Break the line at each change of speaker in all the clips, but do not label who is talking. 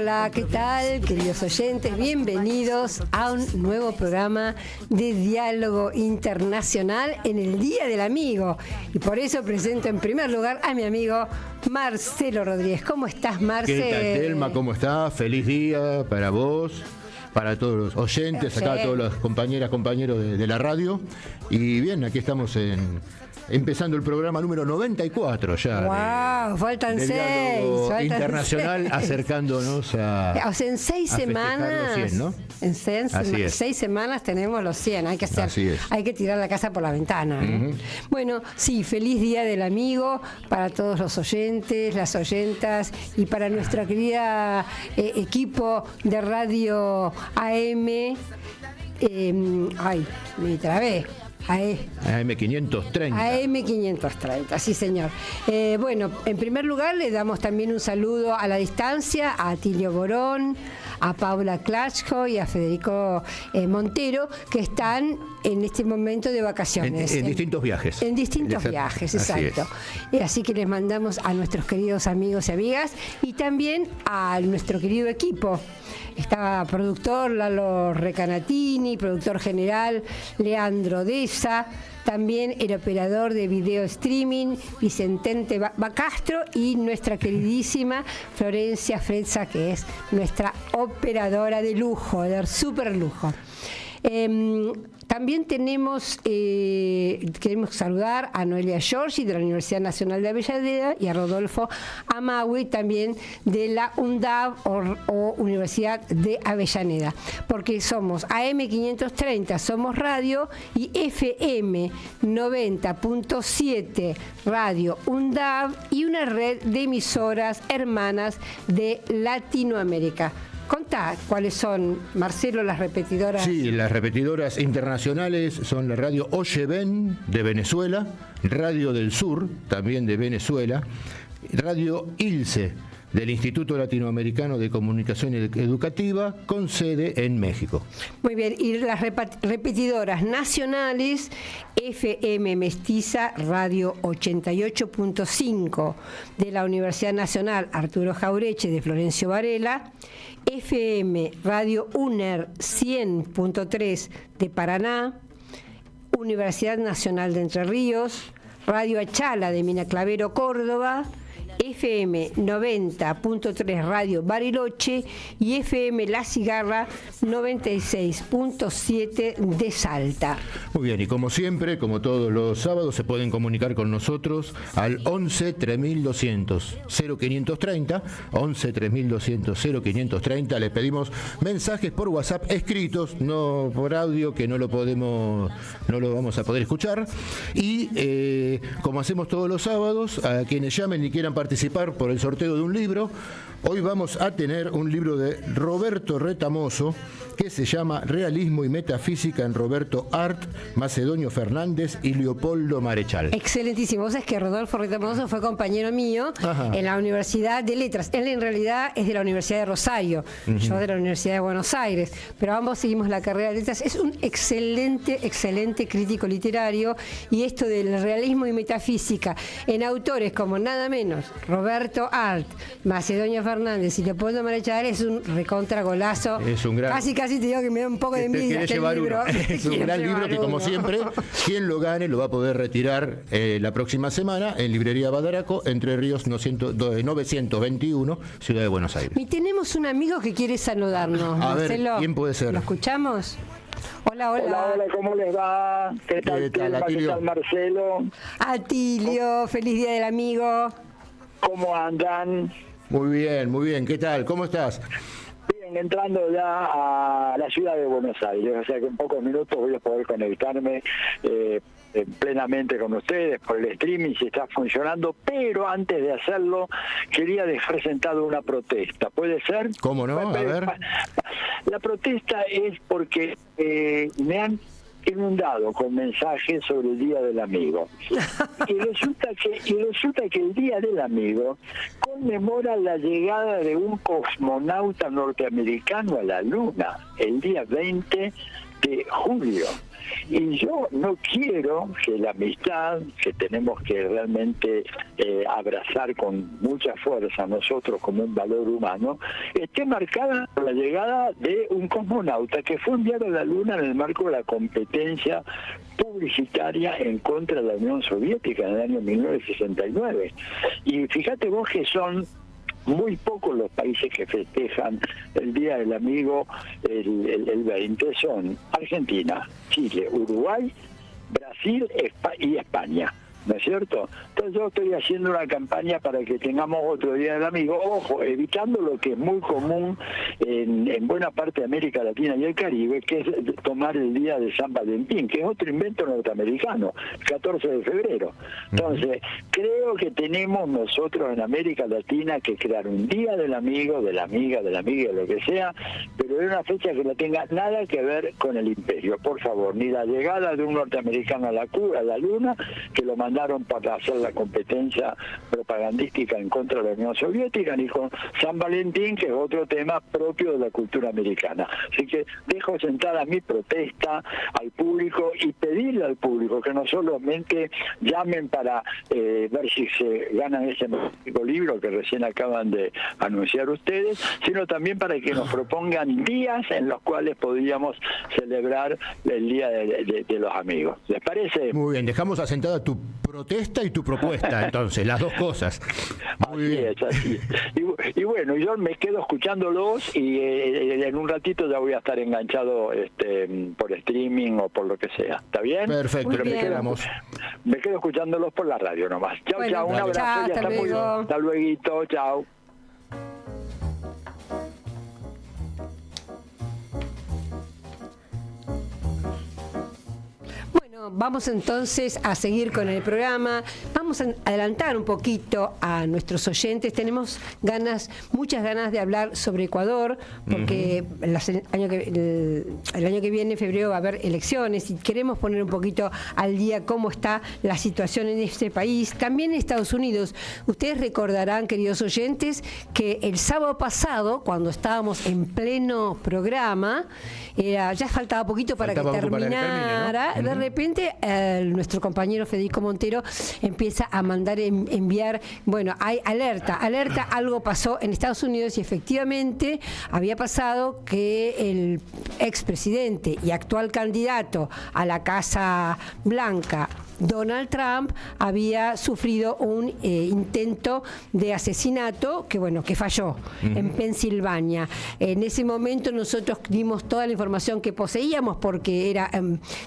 Hola, ¿qué tal, queridos oyentes? Bienvenidos a un nuevo programa de diálogo internacional en el Día del Amigo. Y por eso presento en primer lugar a mi amigo Marcelo Rodríguez. ¿Cómo estás, Marcelo?
¿Qué tal, Telma? ¿Cómo estás? Feliz día para vos, para todos los oyentes, acá todos los compañeros de la radio. Y bien, aquí estamos empezando el programa número 94 ya.
¡Wow! Faltan
de
6.
Internacional, acercándonos a.
O sea, en 6 semanas.
Los 100, ¿no?
En 6 semanas tenemos los 100. Hay que tirar la casa por la ventana.
Uh-huh.
Bueno, sí, feliz Día del Amigo para todos los oyentes, las oyentas y para nuestra querida equipo de Radio AM. Me trabé.
AM530.
AM530, sí señor. Bueno, en primer lugar le damos también un saludo a la distancia a Atilio Borón, a Paula Klachko y a Federico Montero, que están en este momento de vacaciones.
En distintos viajes.
En distintos viajes, exacto. Así que les mandamos a nuestros queridos amigos y amigas y también a nuestro querido equipo. Estaba productor Lalo Recanatini, productor general Leandro Deza, también el operador de video streaming Vicentente Bacastro y nuestra queridísima Florencia Frezza, que es nuestra operadora de lujo, de super lujo. También queremos saludar a Noelia Giorgi de la Universidad Nacional de Avellaneda y a Rodolfo Amaui también de la UNDAV o Universidad de Avellaneda, porque somos AM530, somos radio, y FM 90.7 Radio UNDAV y una red de emisoras hermanas de Latinoamérica. Contá cuáles son, Marcelo, las repetidoras.
Sí, las repetidoras internacionales son la radio Oyeven de Venezuela, Radio del Sur, también de Venezuela, Radio ILSE del Instituto Latinoamericano de Comunicación Educativa, con sede en México.
Muy bien, y las repetidoras nacionales, FM Mestiza, Radio 88.5 de la Universidad Nacional Arturo Jaureche de Florencio Varela, FM Radio UNER 100.3 de Paraná, Universidad Nacional de Entre Ríos, Radio Achala de Mina Clavero, Córdoba, FM 90.3 Radio Bariloche y FM La Cigarra 96.7 de Salta.
Muy bien, y como siempre, como todos los sábados, se pueden comunicar con nosotros al 11 3200 0530, 11 3200 0530. Les pedimos mensajes por WhatsApp escritos, no por audio, que no lo vamos a poder escuchar. Y como hacemos todos los sábados, a quienes llamen y quieran participar por el sorteo de un libro, hoy vamos a tener un libro de Roberto Retamoso que se llama Realismo y Metafísica en Roberto Art, Macedonio Fernández y Leopoldo Marechal.
Excelentísimo. Vos sabés que Rodolfo Retamoso fue compañero mío en la Universidad de Letras. Él en realidad es de la Universidad de Rosario, yo de la Universidad de Buenos Aires, pero ambos seguimos la carrera de Letras. Es un excelente crítico literario, y esto del realismo y metafísica en autores como nada menos Roberto Art, Macedonio Fernández y Leopoldo Marechal es un recontra golazo.
Es un gran...
Casi te digo que me da un poco de envidia este libro.
Es un gran libro que, como siempre, quien lo gane lo va a poder retirar la próxima semana en Librería Badaraco, Entre Ríos 921, Ciudad de Buenos Aires.
Y tenemos un amigo que quiere saludarnos.
A
Marcelo,
ver, ¿quién puede ser?
¿Lo escuchamos? Hola,
Hola, ¿cómo les va? ¿Qué tal, Telma? ¿Qué tal, Marcelo?
Atilio, feliz Día del Amigo.
¿Cómo andan?
Muy bien. ¿Qué tal? ¿Cómo estás?
Bien, entrando ya a la ciudad de Buenos Aires, o sea que en pocos minutos voy a poder conectarme plenamente con ustedes por el streaming, si está funcionando, pero antes de hacerlo quería dejar sentado una protesta. ¿Puede ser?
¿Cómo no? A ver.
La protesta es porque me han inundado con mensajes sobre el Día del Amigo. Y resulta que el Día del Amigo conmemora la llegada de un cosmonauta norteamericano a la Luna, el día 20 de julio. Y yo no quiero que la amistad que tenemos que realmente abrazar con mucha fuerza nosotros como un valor humano, esté marcada por la llegada de un cosmonauta que fue enviado a la Luna en el marco de la competencia publicitaria en contra de la Unión Soviética en el año 1969. Y fíjate vos que son muy pocos los países que festejan el Día del Amigo el 20, son Argentina, Chile, Uruguay, Brasil y España, ¿no es cierto? Entonces yo estoy haciendo una campaña para que tengamos otro Día del Amigo, ojo, evitando lo que es muy común en buena parte de América Latina y el Caribe, que es tomar el Día de San Valentín, que es otro invento norteamericano, el 14 de febrero. Entonces, creo que tenemos nosotros en América Latina que crear un Día del Amigo, de la amiga, de lo que sea, pero de una fecha que no tenga nada que ver con el imperio, por favor, ni la llegada de un norteamericano a la Luna, que lo mandaron para hacer la competencia propagandística en contra de la Unión Soviética, ni con San Valentín, que es otro tema propio de la cultura americana. Así que dejo sentada mi protesta al público y pedirle al público que no solamente llamen para ver si se ganan ese magnífico libro que recién acaban de anunciar ustedes, sino también para que nos propongan días en los cuales podríamos celebrar el Día de los Amigos. ¿Les parece?
Muy bien, dejamos asentada tu protesta y tu propuesta, entonces, las dos cosas. Muy
así
bien.
es, así es. Y bueno, yo me quedo escuchándolos y en un ratito ya voy a estar enganchado por streaming o por lo que sea. ¿Está bien?
Perfecto,
Muy
lo
bien.
esperamos.
Me quedo escuchándolos por la radio nomás. Chao,
Bueno,
chao, un
chao,
abrazo y
hasta
hasta muy
luego.
hasta luego, chao.
Bueno, vamos entonces a seguir con el programa. Vamos a adelantar un poquito a nuestros oyentes. Tenemos muchas ganas de hablar sobre Ecuador, porque el año que viene, en febrero, va a haber elecciones y queremos poner un poquito al día cómo está la situación en este país. También en Estados Unidos. Ustedes recordarán, queridos oyentes, que el sábado pasado, cuando estábamos en pleno programa, ya faltaba poquito para
Faltaba
que
poco para que
terminara.
termine, ¿no?
De repente, nuestro compañero Federico Montero empieza a enviar, bueno, hay alerta, algo pasó en Estados Unidos y efectivamente había pasado que el expresidente y actual candidato a la Casa Blanca, Donald Trump, había sufrido un intento de asesinato que falló en Pensilvania. En ese momento nosotros dimos toda la información que poseíamos porque era,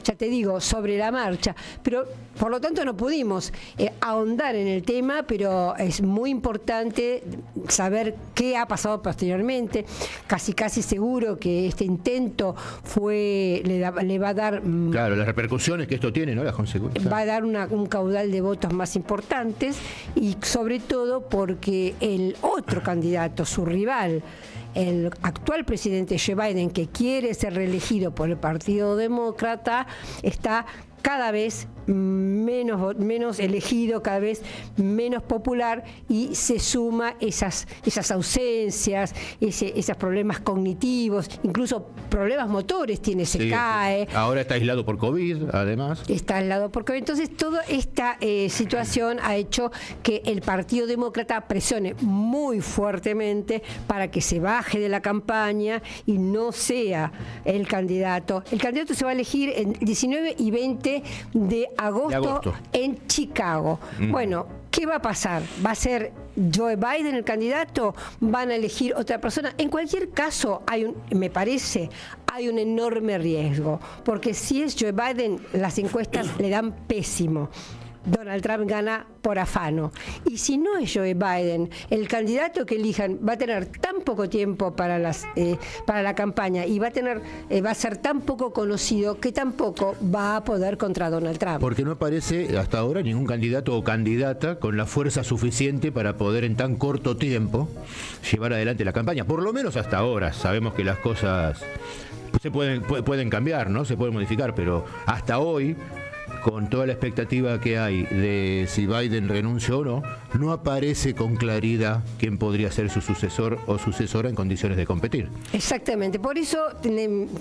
ya te digo, sobre la marcha, pero por lo tanto no pudimos ahondar en el tema, pero es muy importante saber qué ha pasado posteriormente. Casi seguro que este intento le va a dar...
Claro, las repercusiones que esto tiene, ¿no? Las consecuencias.
Va a dar un caudal de votos más importantes y sobre todo porque el otro candidato, su rival, el actual presidente Joe Biden, que quiere ser reelegido por el Partido Demócrata, está cada vez menos elegido, cada vez menos popular, y se suma esas ausencias, esos problemas cognitivos, incluso problemas motores tiene, se cae.
Ahora está aislado por COVID, además.
Está al lado porque entonces toda esta situación ha hecho que el Partido Demócrata presione muy fuertemente para que se baje de la campaña y no sea el candidato. El candidato se va a elegir en 19 y 20 de agosto en Chicago. Bueno, ¿qué va a pasar? ¿Va a ser Joe Biden el candidato? ¿Van a elegir otra persona? En cualquier caso, me parece, hay un enorme riesgo, porque si es Joe Biden, las encuestas le dan pésimo. Donald Trump gana por afano. Y si no es Joe Biden, el candidato que elijan va a tener tan poco tiempo para la campaña y va a ser tan poco conocido que tampoco va a poder contra Donald Trump.
Porque no aparece hasta ahora ningún candidato o candidata con la fuerza suficiente para poder en tan corto tiempo llevar adelante la campaña. Por lo menos hasta ahora. Sabemos que las cosas se pueden cambiar, ¿no? Se pueden modificar, pero hasta hoy, con toda la expectativa que hay de si Biden renuncia o no, no aparece con claridad quién podría ser su sucesor o sucesora en condiciones de competir.
Exactamente, por eso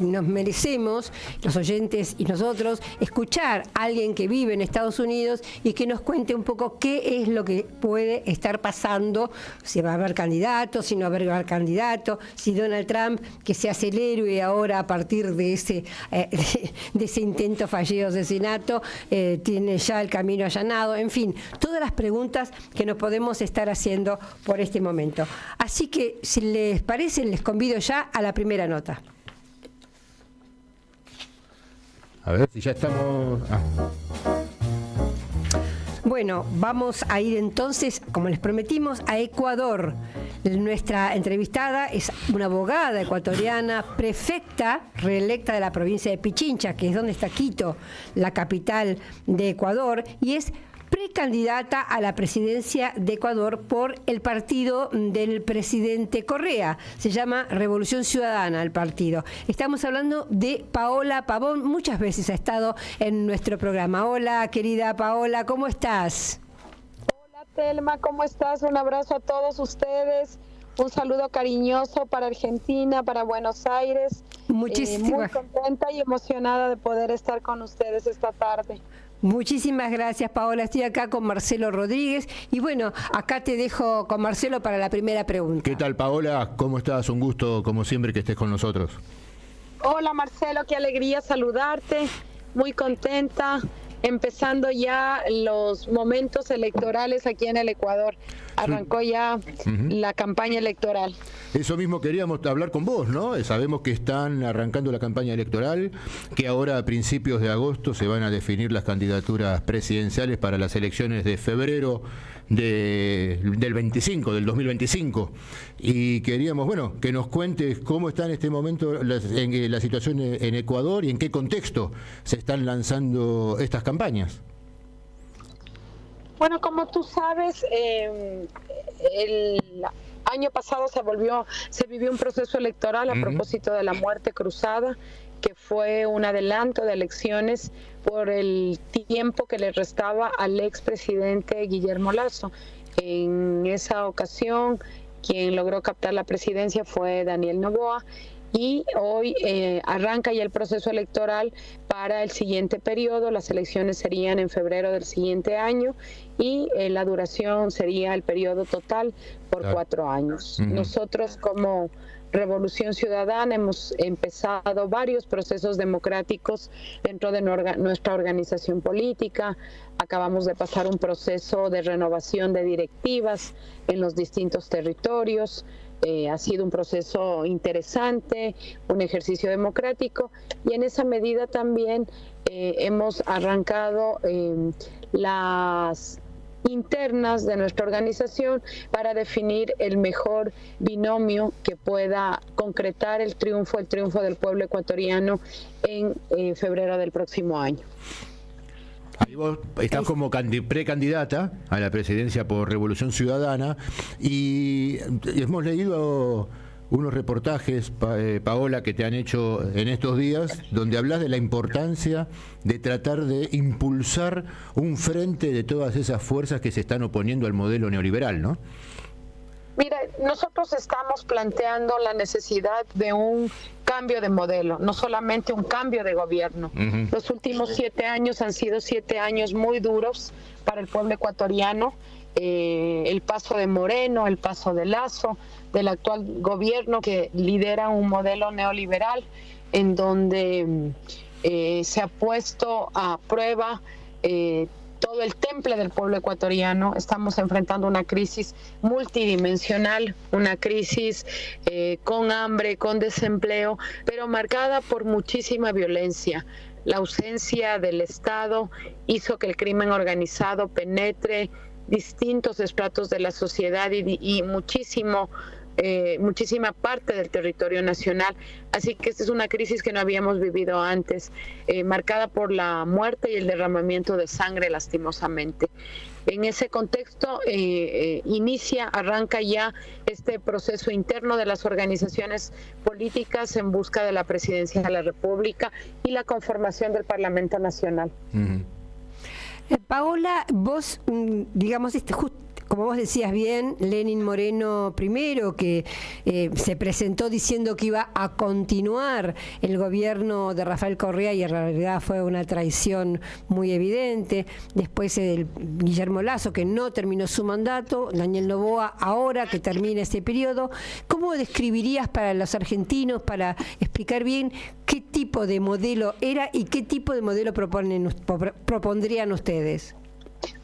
nos merecemos, los oyentes y nosotros, escuchar a alguien que vive en Estados Unidos y que nos cuente un poco qué es lo que puede estar pasando, si va a haber candidato, si no va a haber candidato, si Donald Trump, que se hace el héroe ahora a partir de ese intento fallido de asesinato, tiene ya el camino allanado, en fin, todas las preguntas que nos podemos estar haciendo por este momento. Así que, si les parece, les convido ya a la primera nota.
A ver si ya estamos...
Bueno, vamos a ir entonces, como les prometimos, a Ecuador. Nuestra entrevistada es una abogada ecuatoriana, prefecta reelecta de la provincia de Pichincha, que es donde está Quito, la capital de Ecuador, y es precandidata a la presidencia de Ecuador por el partido del presidente Correa. Se llama Revolución Ciudadana el partido. Estamos hablando de Paola Pavón. Muchas veces ha estado en nuestro programa. Hola, querida Paola, ¿cómo estás?
Hola, Telma, ¿cómo estás? Un abrazo a todos ustedes. Un saludo cariñoso para Argentina, para Buenos Aires.
Muchísimas.
Muy contenta y emocionada de poder estar con ustedes esta tarde.
Muchísimas gracias, Paola. Estoy acá con Marcelo Rodríguez y bueno, acá te dejo con Marcelo para la primera pregunta.
¿Qué tal, Paola? ¿Cómo estás? Un gusto, como siempre, que estés con nosotros.
Hola, Marcelo, qué alegría saludarte. Muy contenta. Empezando ya los momentos electorales aquí en el Ecuador. Arrancó ya la campaña electoral.
Eso mismo queríamos hablar con vos, ¿no? Sabemos que están arrancando la campaña electoral, que ahora a principios de agosto se van a definir las candidaturas presidenciales para las elecciones de febrero del 2025. Y queríamos, bueno, que nos cuentes cómo está en este momento la situación en Ecuador y en qué contexto se están lanzando estas campañas.
Bueno, como tú sabes, el año pasado se vivió un proceso electoral a propósito de la muerte cruzada, que fue un adelanto de elecciones por el tiempo que le restaba al expresidente Guillermo Lasso. En esa ocasión, quien logró captar la presidencia fue Daniel Noboa. Y hoy arranca ya el proceso electoral para el siguiente periodo. Las elecciones serían en febrero del siguiente año y la duración sería el periodo total por 4 años. Nosotros como Revolución Ciudadana hemos empezado varios procesos democráticos dentro de nuestra organización política. Acabamos de pasar un proceso de renovación de directivas en los distintos territorios. Ha sido un proceso interesante, un ejercicio democrático y en esa medida también hemos arrancado las internas de nuestra organización para definir el mejor binomio que pueda concretar el triunfo del pueblo ecuatoriano en febrero del próximo año.
Ahí vos estás como precandidata a la presidencia por Revolución Ciudadana y hemos leído unos reportajes, Paola, que te han hecho en estos días, donde hablas de la importancia de tratar de impulsar un frente de todas esas fuerzas que se están oponiendo al modelo neoliberal, ¿no?
Mira, nosotros estamos planteando la necesidad de un cambio de modelo, no solamente un cambio de gobierno. Los últimos 7 años han sido 7 años muy duros para el pueblo ecuatoriano. El paso de Moreno, el paso de Lasso, del actual gobierno que lidera un modelo neoliberal en donde se ha puesto a prueba todo el temple del pueblo ecuatoriano. Estamos enfrentando una crisis multidimensional, una crisis con hambre, con desempleo, pero marcada por muchísima violencia. La ausencia del Estado hizo que el crimen organizado penetre distintos estratos de la sociedad y muchísima parte del territorio nacional. Así que esta es una crisis que no habíamos vivido antes, marcada por la muerte y el derramamiento de sangre, lastimosamente. En ese contexto arranca ya este proceso interno de las organizaciones políticas en busca de la presidencia de la República y la conformación del Parlamento Nacional.
Paola, vos, digamos, como vos decías bien, Lenín Moreno primero, que se presentó diciendo que iba a continuar el gobierno de Rafael Correa y en realidad fue una traición muy evidente. Después Guillermo Lasso, que no terminó su mandato, Daniel Noboa, ahora que termina ese periodo. ¿Cómo describirías para los argentinos, para explicar bien qué tipo de modelo era y qué tipo de modelo propondrían ustedes?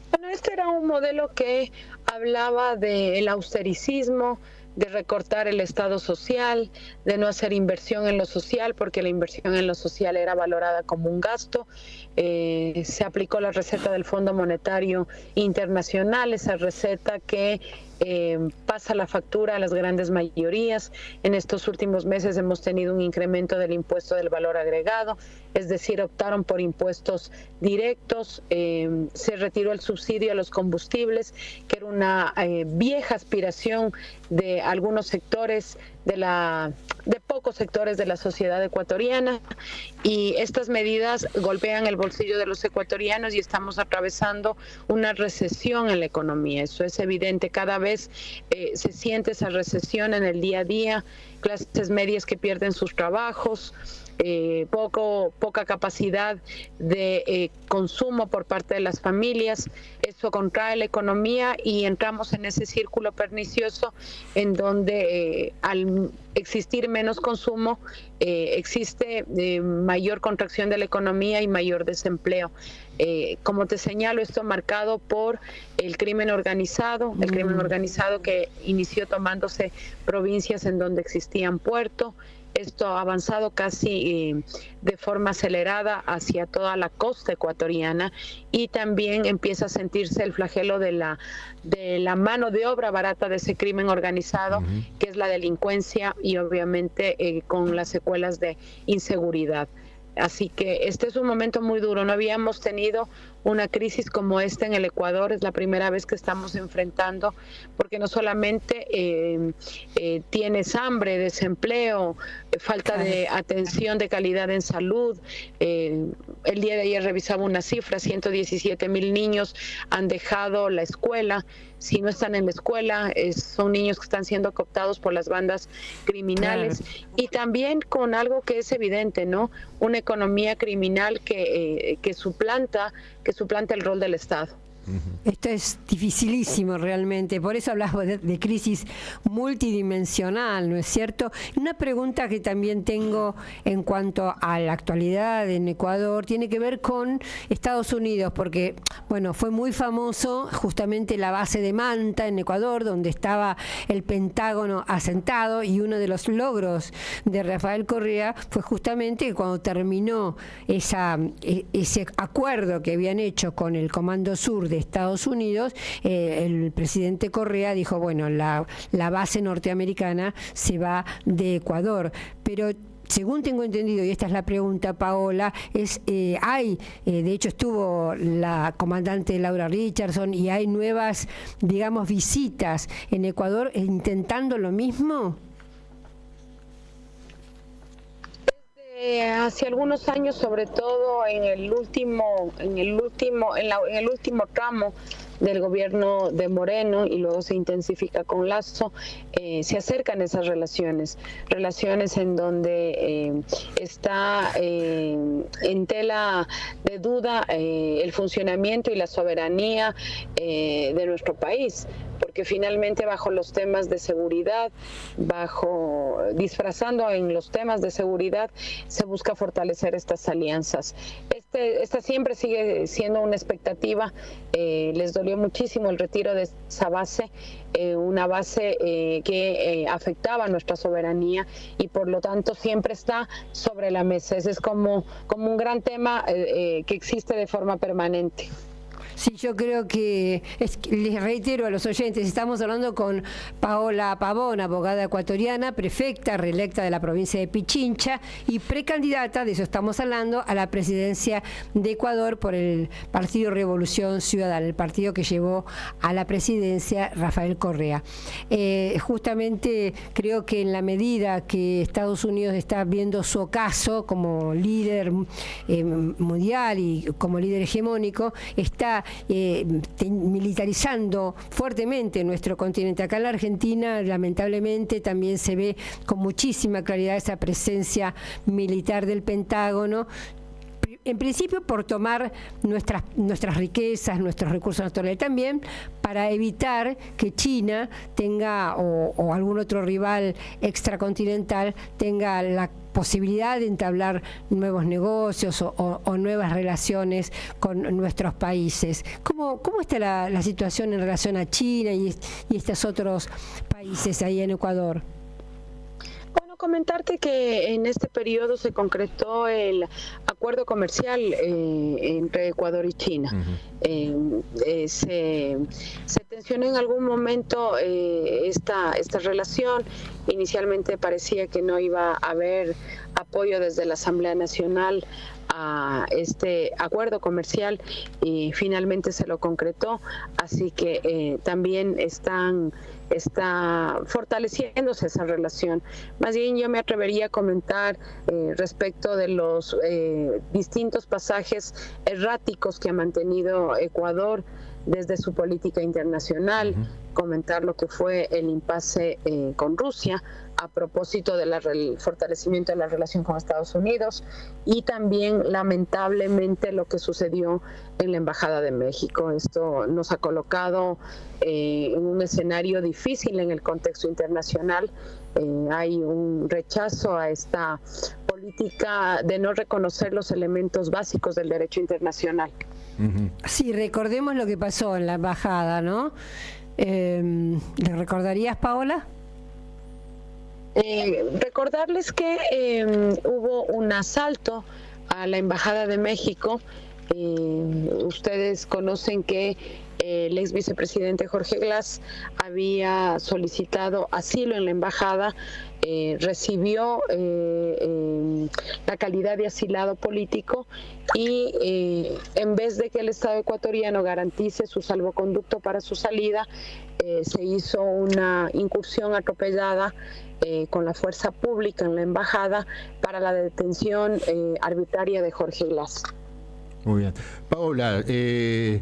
Bueno, este era un modelo que hablaba del austericismo, de recortar el Estado social, de no hacer inversión en lo social, porque la inversión en lo social era valorada como un gasto. Se aplicó la receta del Fondo Monetario Internacional, esa receta que pasa la factura a las grandes mayorías. En estos últimos meses hemos tenido un incremento del impuesto del valor agregado, es decir, optaron por impuestos directos, se retiró el subsidio a los combustibles, que era una vieja aspiración de algunos sectores de pocos sectores de la sociedad ecuatoriana, y estas medidas golpean el bolsillo de los ecuatorianos y estamos atravesando una recesión en la economía. Eso es evidente, cada vez se siente esa recesión en el día a día, clases medias que pierden sus trabajos, poca capacidad de consumo por parte de las familias. Eso contrae la economía y entramos en ese círculo pernicioso en donde al existir menos consumo existe mayor contracción de la economía y mayor desempleo. Como te señalo, esto marcado por el crimen organizado, que inició tomándose provincias en donde existían puertos. Esto ha avanzado casi de forma acelerada hacia toda la costa ecuatoriana, y también empieza a sentirse el flagelo de la mano de obra barata de ese crimen organizado, que es la delincuencia y obviamente con las secuelas de inseguridad. Así que este es un momento muy duro. No habíamos tenido una crisis como esta en el Ecuador, es la primera vez que estamos enfrentando, porque no solamente tienes hambre, desempleo, falta de atención de calidad en salud. El día de ayer revisaba una cifra, 117,000 niños han dejado la escuela. Si no están en la escuela, son niños que están siendo cooptados por las bandas criminales. Claro. Y también con algo que es evidente, ¿no? Una economía criminal que suplanta el rol del Estado.
Esto es dificilísimo realmente, por eso hablas de crisis multidimensional, ¿no es cierto? Una pregunta que también tengo en cuanto a la actualidad en Ecuador tiene que ver con Estados Unidos, porque bueno, fue muy famoso justamente la base de Manta en Ecuador, donde estaba el Pentágono asentado, y uno de los logros de Rafael Correa fue justamente cuando terminó ese acuerdo que habían hecho con el Comando Sur de Estados Unidos, el presidente Correa dijo, bueno, la base norteamericana se va de Ecuador, pero según tengo entendido, y esta es la pregunta, Paola, de hecho estuvo la comandante Laura Richardson y hay nuevas, digamos, visitas en Ecuador intentando lo mismo.
Hace algunos años, sobre todo en el último tramo del gobierno de Moreno, y luego se intensifica con Lasso, se acercan esas relaciones en donde está en tela de duda el funcionamiento y la soberanía de nuestro país, porque finalmente bajo los temas de seguridad, disfrazando en los temas de seguridad, se busca fortalecer estas alianzas. Esta siempre sigue siendo una expectativa. Les dolió muchísimo el retiro de esa base, una base que afectaba a nuestra soberanía, y por lo tanto siempre está sobre la mesa. Ese es como un gran tema que existe de forma permanente.
Sí, yo creo que, les reitero a los oyentes, estamos hablando con Paola Pavón, abogada ecuatoriana, prefecta reelecta de la provincia de Pichincha y precandidata, de eso estamos hablando, a la presidencia de Ecuador por el Partido Revolución Ciudadana, el partido que llevó a la presidencia Rafael Correa. Justamente creo que en la medida que Estados Unidos está viendo su ocaso como líder mundial y como líder hegemónico, está militarizando fuertemente nuestro continente. Acá en la Argentina, lamentablemente, también se ve con muchísima claridad esa presencia militar del Pentágono, en principio por tomar nuestras riquezas, nuestros recursos naturales, también para evitar que China tenga, o algún otro rival extracontinental, tenga la posibilidad de entablar nuevos negocios o nuevas relaciones con nuestros países. ¿Cómo está la situación en relación a China y estos otros países ahí en Ecuador?
Comentarte que en este periodo se concretó el acuerdo comercial entre Ecuador y China. Se tensionó en algún momento esta relación. Inicialmente parecía que no iba a haber apoyo desde la Asamblea Nacional a este acuerdo comercial y finalmente se lo concretó, así que también está fortaleciéndose esa relación. Más bien yo me atrevería a comentar respecto de los distintos pasajes erráticos que ha mantenido Ecuador desde su política internacional, comentar lo que fue el impasse con Rusia a propósito del fortalecimiento de la relación con Estados Unidos y también lamentablemente lo que sucedió en la Embajada de México. Esto nos ha colocado en un escenario difícil en el contexto internacional. Hay un rechazo a esta política de no reconocer los elementos básicos del derecho internacional.
Sí, recordemos lo que pasó en la embajada, ¿no? ¿Le recordarías, Paola?
Recordarles que hubo un asalto a la Embajada de México. Ustedes conocen que el ex vicepresidente Jorge Glass había solicitado asilo en la embajada, recibió la calidad de asilado político y en vez de que el Estado ecuatoriano garantice su salvoconducto para su salida, se hizo una incursión atropellada con la fuerza pública en la embajada para la detención arbitraria de Jorge Glass.
Muy bien. Paola, te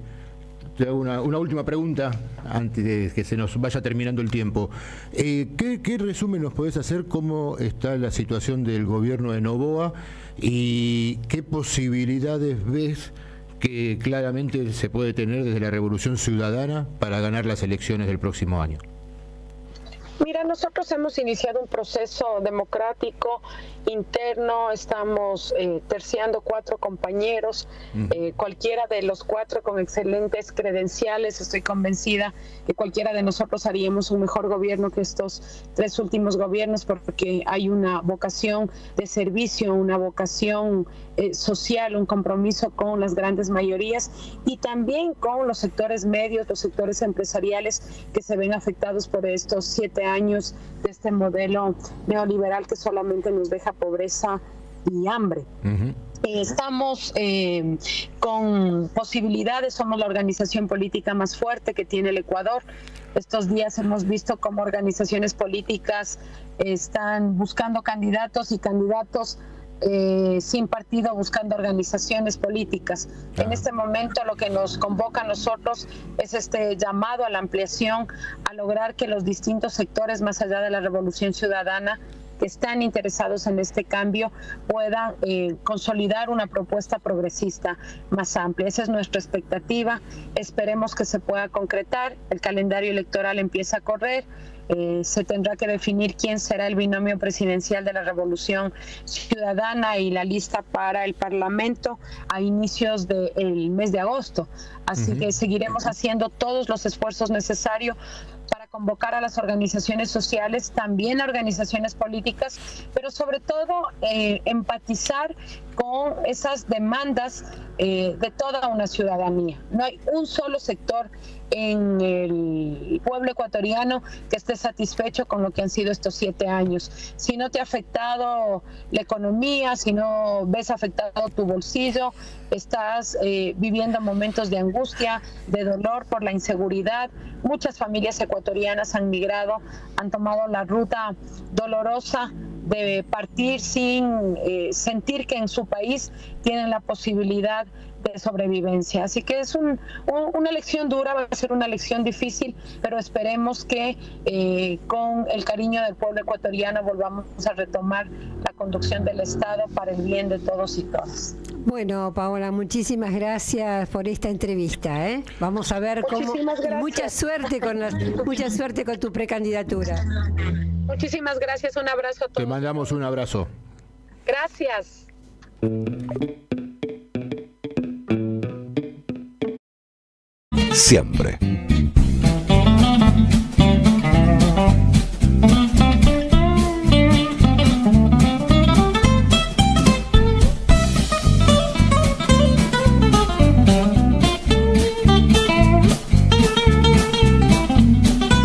hago una última pregunta antes de que se nos vaya terminando el tiempo. ¿Qué resumen nos podés hacer? ¿Cómo está la situación del gobierno de Noboa y qué posibilidades ves que claramente se puede tener desde la Revolución Ciudadana para ganar las elecciones del próximo año?
Mira, nosotros hemos iniciado un proceso democrático interno, estamos terciando 4 compañeros, cualquiera de los 4 con excelentes credenciales. Estoy convencida que cualquiera de nosotros haríamos un mejor gobierno que estos 3 últimos gobiernos, porque hay una vocación de servicio, una vocación social, un compromiso con las grandes mayorías y también con los sectores medios, los sectores empresariales que se ven afectados por estos 7 años de este modelo neoliberal que solamente nos deja pobreza y hambre. Estamos con posibilidades, somos la organización política más fuerte que tiene el Ecuador. Estos días hemos visto cómo organizaciones políticas están buscando candidatos y candidatos sin partido buscando organizaciones políticas. En este momento lo que nos convoca a nosotros es este llamado a la ampliación, a lograr que los distintos sectores más allá de la Revolución Ciudadana que están interesados en este cambio puedan consolidar una propuesta progresista más amplia. Esa es nuestra expectativa. Esperemos que se pueda concretar. El calendario electoral empieza a correr. Se tendrá que definir quién será el binomio presidencial de la Revolución Ciudadana y la lista para el Parlamento a inicios del mes de agosto. Así que seguiremos haciendo todos los esfuerzos necesarios para convocar a las organizaciones sociales, también a organizaciones políticas, pero sobre todo empatizar con esas demandas de toda una ciudadanía. No hay un solo sector en el pueblo ecuatoriano que esté satisfecho con lo que han sido estos 7 años. Si no te ha afectado la economía, si no ves afectado tu bolsillo, estás viviendo momentos de angustia, de dolor por la inseguridad. Muchas familias ecuatorianas han migrado, han tomado la ruta dolorosa de partir sin sentir que en su país tienen la posibilidad de sobrevivencia. Así que es una elección dura, va a ser una elección difícil, pero esperemos que con el cariño del pueblo ecuatoriano volvamos a retomar la conducción del Estado para el bien de todos y todas.
Bueno, Paola, muchísimas gracias por esta entrevista. Vamos a ver cómo. Mucha suerte con tu precandidatura.
Muchísimas gracias, un abrazo a todos.
Te mandamos un abrazo.
Gracias.
Siempre.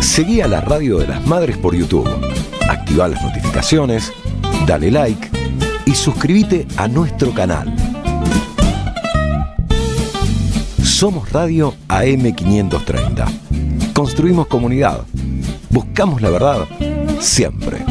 Seguí a la Radio de las Madres por YouTube. Activá las notificaciones, dale like y suscríbete a nuestro canal. Somos Radio AM530. Construimos comunidad. Buscamos la verdad siempre.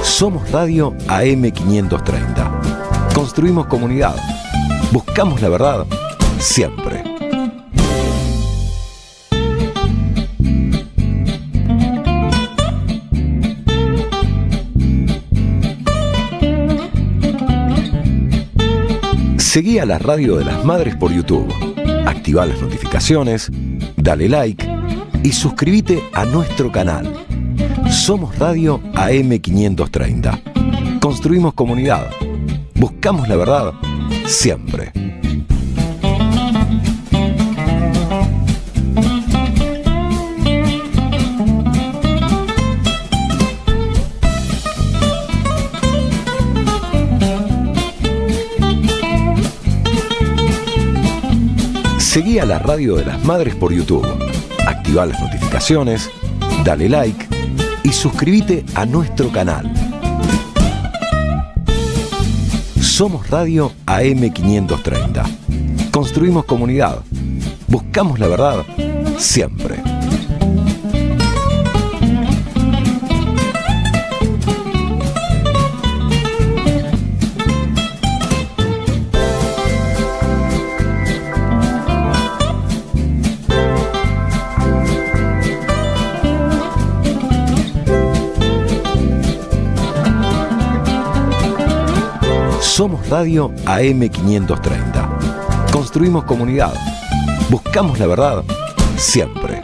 Somos Radio AM530. Construimos comunidad. Buscamos la verdad siempre. Seguí a la Radio de las Madres por YouTube. Activá las notificaciones, dale like y suscríbete a nuestro canal. Somos Radio AM530. Construimos comunidad. Buscamos la verdad siempre. Seguí a la Radio de las Madres por YouTube. Activá las notificaciones, dale like y suscríbete a nuestro canal. Somos Radio AM530. Construimos comunidad. Buscamos la verdad siempre. Somos Radio AM530. Construimos comunidad. Buscamos la verdad siempre.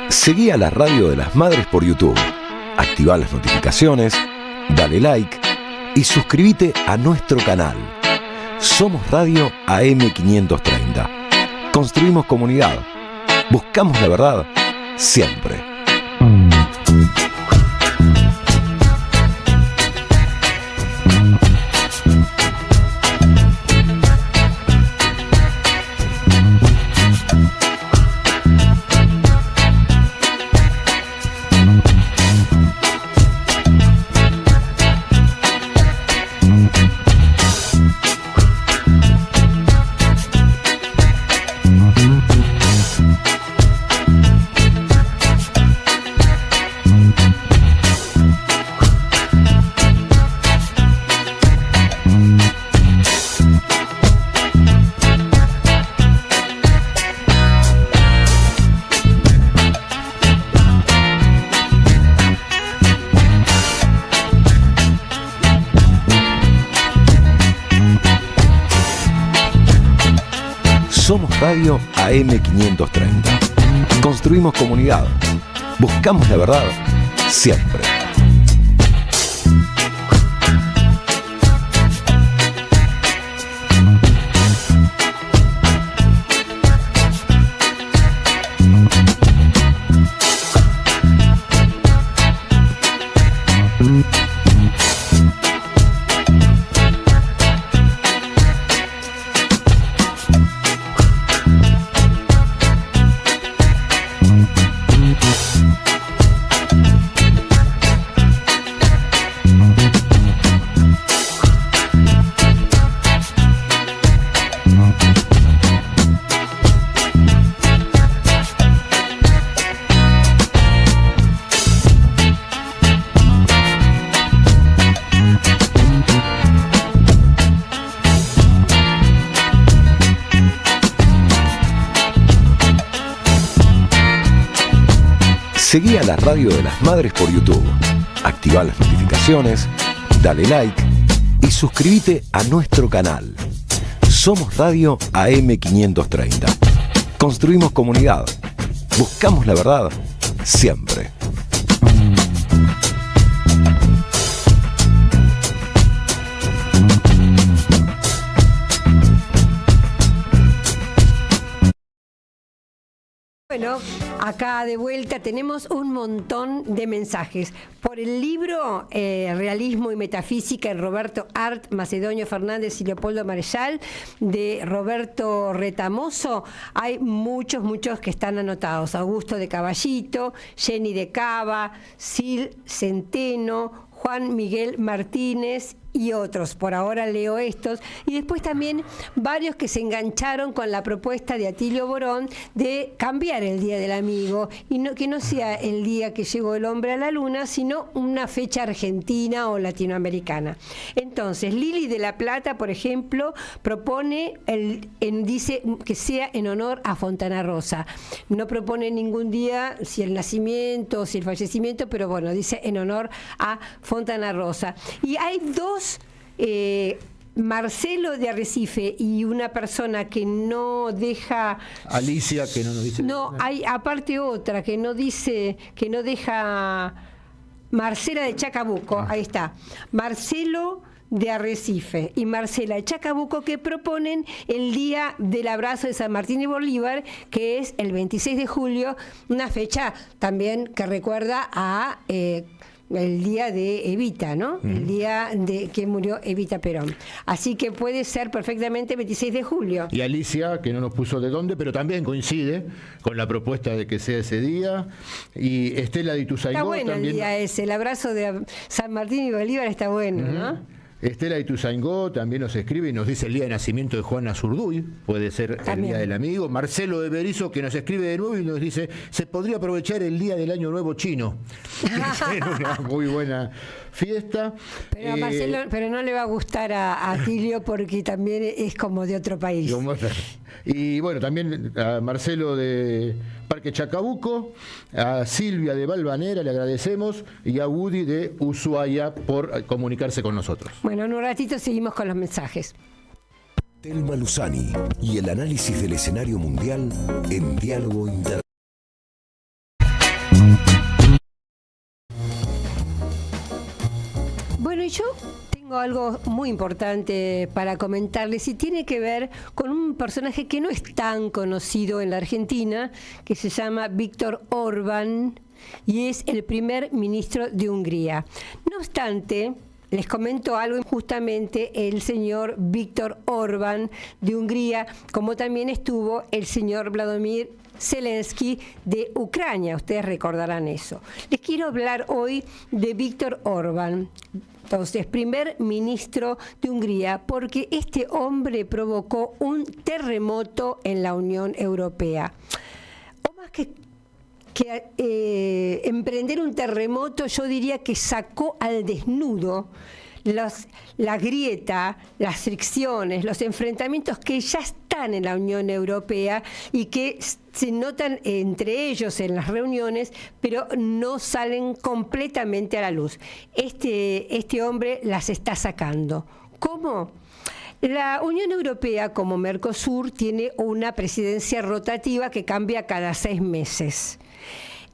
Seguí a la Radio de las Madres por YouTube. Activá las notificaciones, dale like y suscríbete a nuestro canal. Somos Radio AM530. Construimos comunidad. Buscamos la verdad siempre. Radio AM530. Construimos comunidad. Buscamos la verdad siempre. Seguí a la Radio de las Madres por YouTube, activá las notificaciones, dale like y suscríbete a nuestro canal. Somos Radio AM530. Construimos comunidad. Buscamos la verdad siempre.
Bueno, acá de vuelta tenemos un montón de mensajes. Por el libro Realismo y Metafísica de Roberto Art, Macedonio Fernández y Leopoldo Marechal, de Roberto Retamoso, hay muchos que están anotados. Augusto de Caballito, Jenny de Cava, Sil Centeno, Juan Miguel Martínez y otros. Por ahora leo estos. Y después también varios que se engancharon con la propuesta de Atilio Borón de cambiar el Día del Amigo y que no sea el día que llegó el hombre a la luna, sino una fecha argentina o latinoamericana. Entonces, Lili de la Plata, por ejemplo, propone, dice que sea en honor a Fontana Rosa. No propone ningún día, si el nacimiento, si el fallecimiento, pero bueno, dice en honor a Fontana Rosa. Y hay dos, Marcelo de Arrecife y una persona que no deja...
Alicia, que no nos dice...
No, hay aparte otra que no dice, que no deja... Marcela de Chacabuco, ahí está. Marcelo de Arrecife y Marcela de Chacabuco, que proponen el Día del Abrazo de San Martín y Bolívar, que es el 26 de julio, una fecha también que recuerda a... el día de Evita, ¿no? El día de que murió Evita Perón. Así que puede ser perfectamente 26 de julio.
Y Alicia, que no nos puso de dónde, pero también coincide con la propuesta de que sea ese día. Y Estela de Ituzaingó
está bueno
también.
El día ese, el abrazo de San Martín y Bolívar está bueno, ¿no?
Estela de Ituzaingó también nos escribe y nos dice el día de nacimiento de Juana Zurduy, puede ser también el Día del Amigo. Marcelo de Berizo, que nos escribe de nuevo y nos dice, se podría aprovechar el Día del Año Nuevo Chino. Es una muy buena fiesta.
Pero a Marcelo, pero no le va a gustar a Atilio porque también es como de otro país.
Y bueno, también a Marcelo de Parque Chacabuco, a Silvia de Valvanera le agradecemos y a Woody de Ushuaia por comunicarse con nosotros.
Bueno, en un ratito seguimos con los mensajes.
Telma Luzani y el análisis del escenario mundial en Diálogo Internacional.
Bueno, y yo tengo algo muy importante para comentarles y tiene que ver con un personaje que no es tan conocido en la Argentina, que se llama Víctor Orbán y es el primer ministro de Hungría. No obstante, les comento algo, justamente el señor Víctor Orbán de Hungría, como también estuvo el señor Vladimir Zelensky de Ucrania, ustedes recordarán eso. Les quiero hablar hoy de Víctor Orbán, entonces, primer ministro de Hungría, porque este hombre provocó un terremoto en la Unión Europea. O más que emprender un terremoto, yo diría que sacó al desnudo la grieta, las fricciones, los enfrentamientos que ya están en la Unión Europea y que se notan entre ellos en las reuniones, pero no salen completamente a la luz. Este hombre las está sacando. ¿Cómo? La Unión Europea, como Mercosur, tiene una presidencia rotativa que cambia cada 6 meses.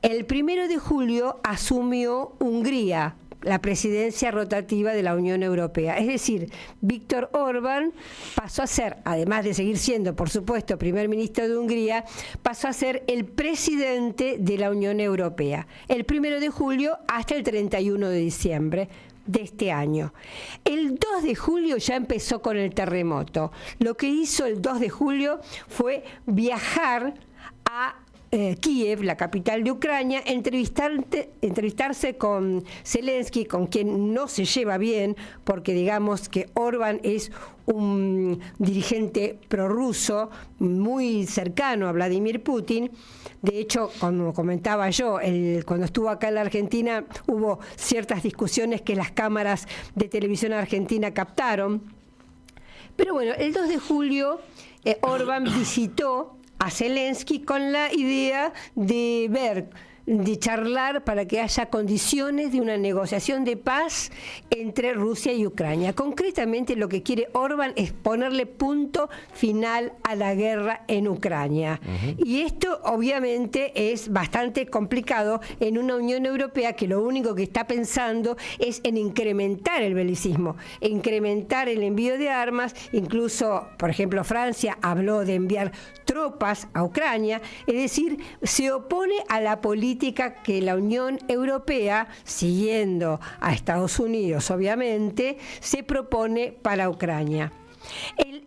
El 1 de julio asumió Hungría la presidencia rotativa de la Unión Europea. Es decir, Víctor Orbán pasó a ser, además de seguir siendo, por supuesto, primer ministro de Hungría, pasó a ser el presidente de la Unión Europea, el 1 de julio hasta el 31 de diciembre de este año. El 2 de julio ya empezó con el terremoto. Lo que hizo el 2 de julio fue viajar a Kiev, la capital de Ucrania, entrevistarse con Zelensky, con quien no se lleva bien, porque digamos que Orbán es un dirigente prorruso muy cercano a Vladimir Putin. De hecho, como comentaba yo, cuando estuvo acá en la Argentina hubo ciertas discusiones que las cámaras de televisión argentina captaron. Pero bueno, el 2 de julio Orbán visitó a Zelensky con la idea de charlar para que haya condiciones de una negociación de paz entre Rusia y Ucrania. Concretamente lo que quiere Orbán es ponerle punto final a la guerra en Ucrania. Y esto obviamente es bastante complicado en una Unión Europea que lo único que está pensando es en incrementar el belicismo, incrementar el envío de armas. Incluso, por ejemplo, Francia habló de enviar tropas a Ucrania, es decir, se opone a la política que la Unión Europea, siguiendo a Estados Unidos obviamente, se propone para Ucrania.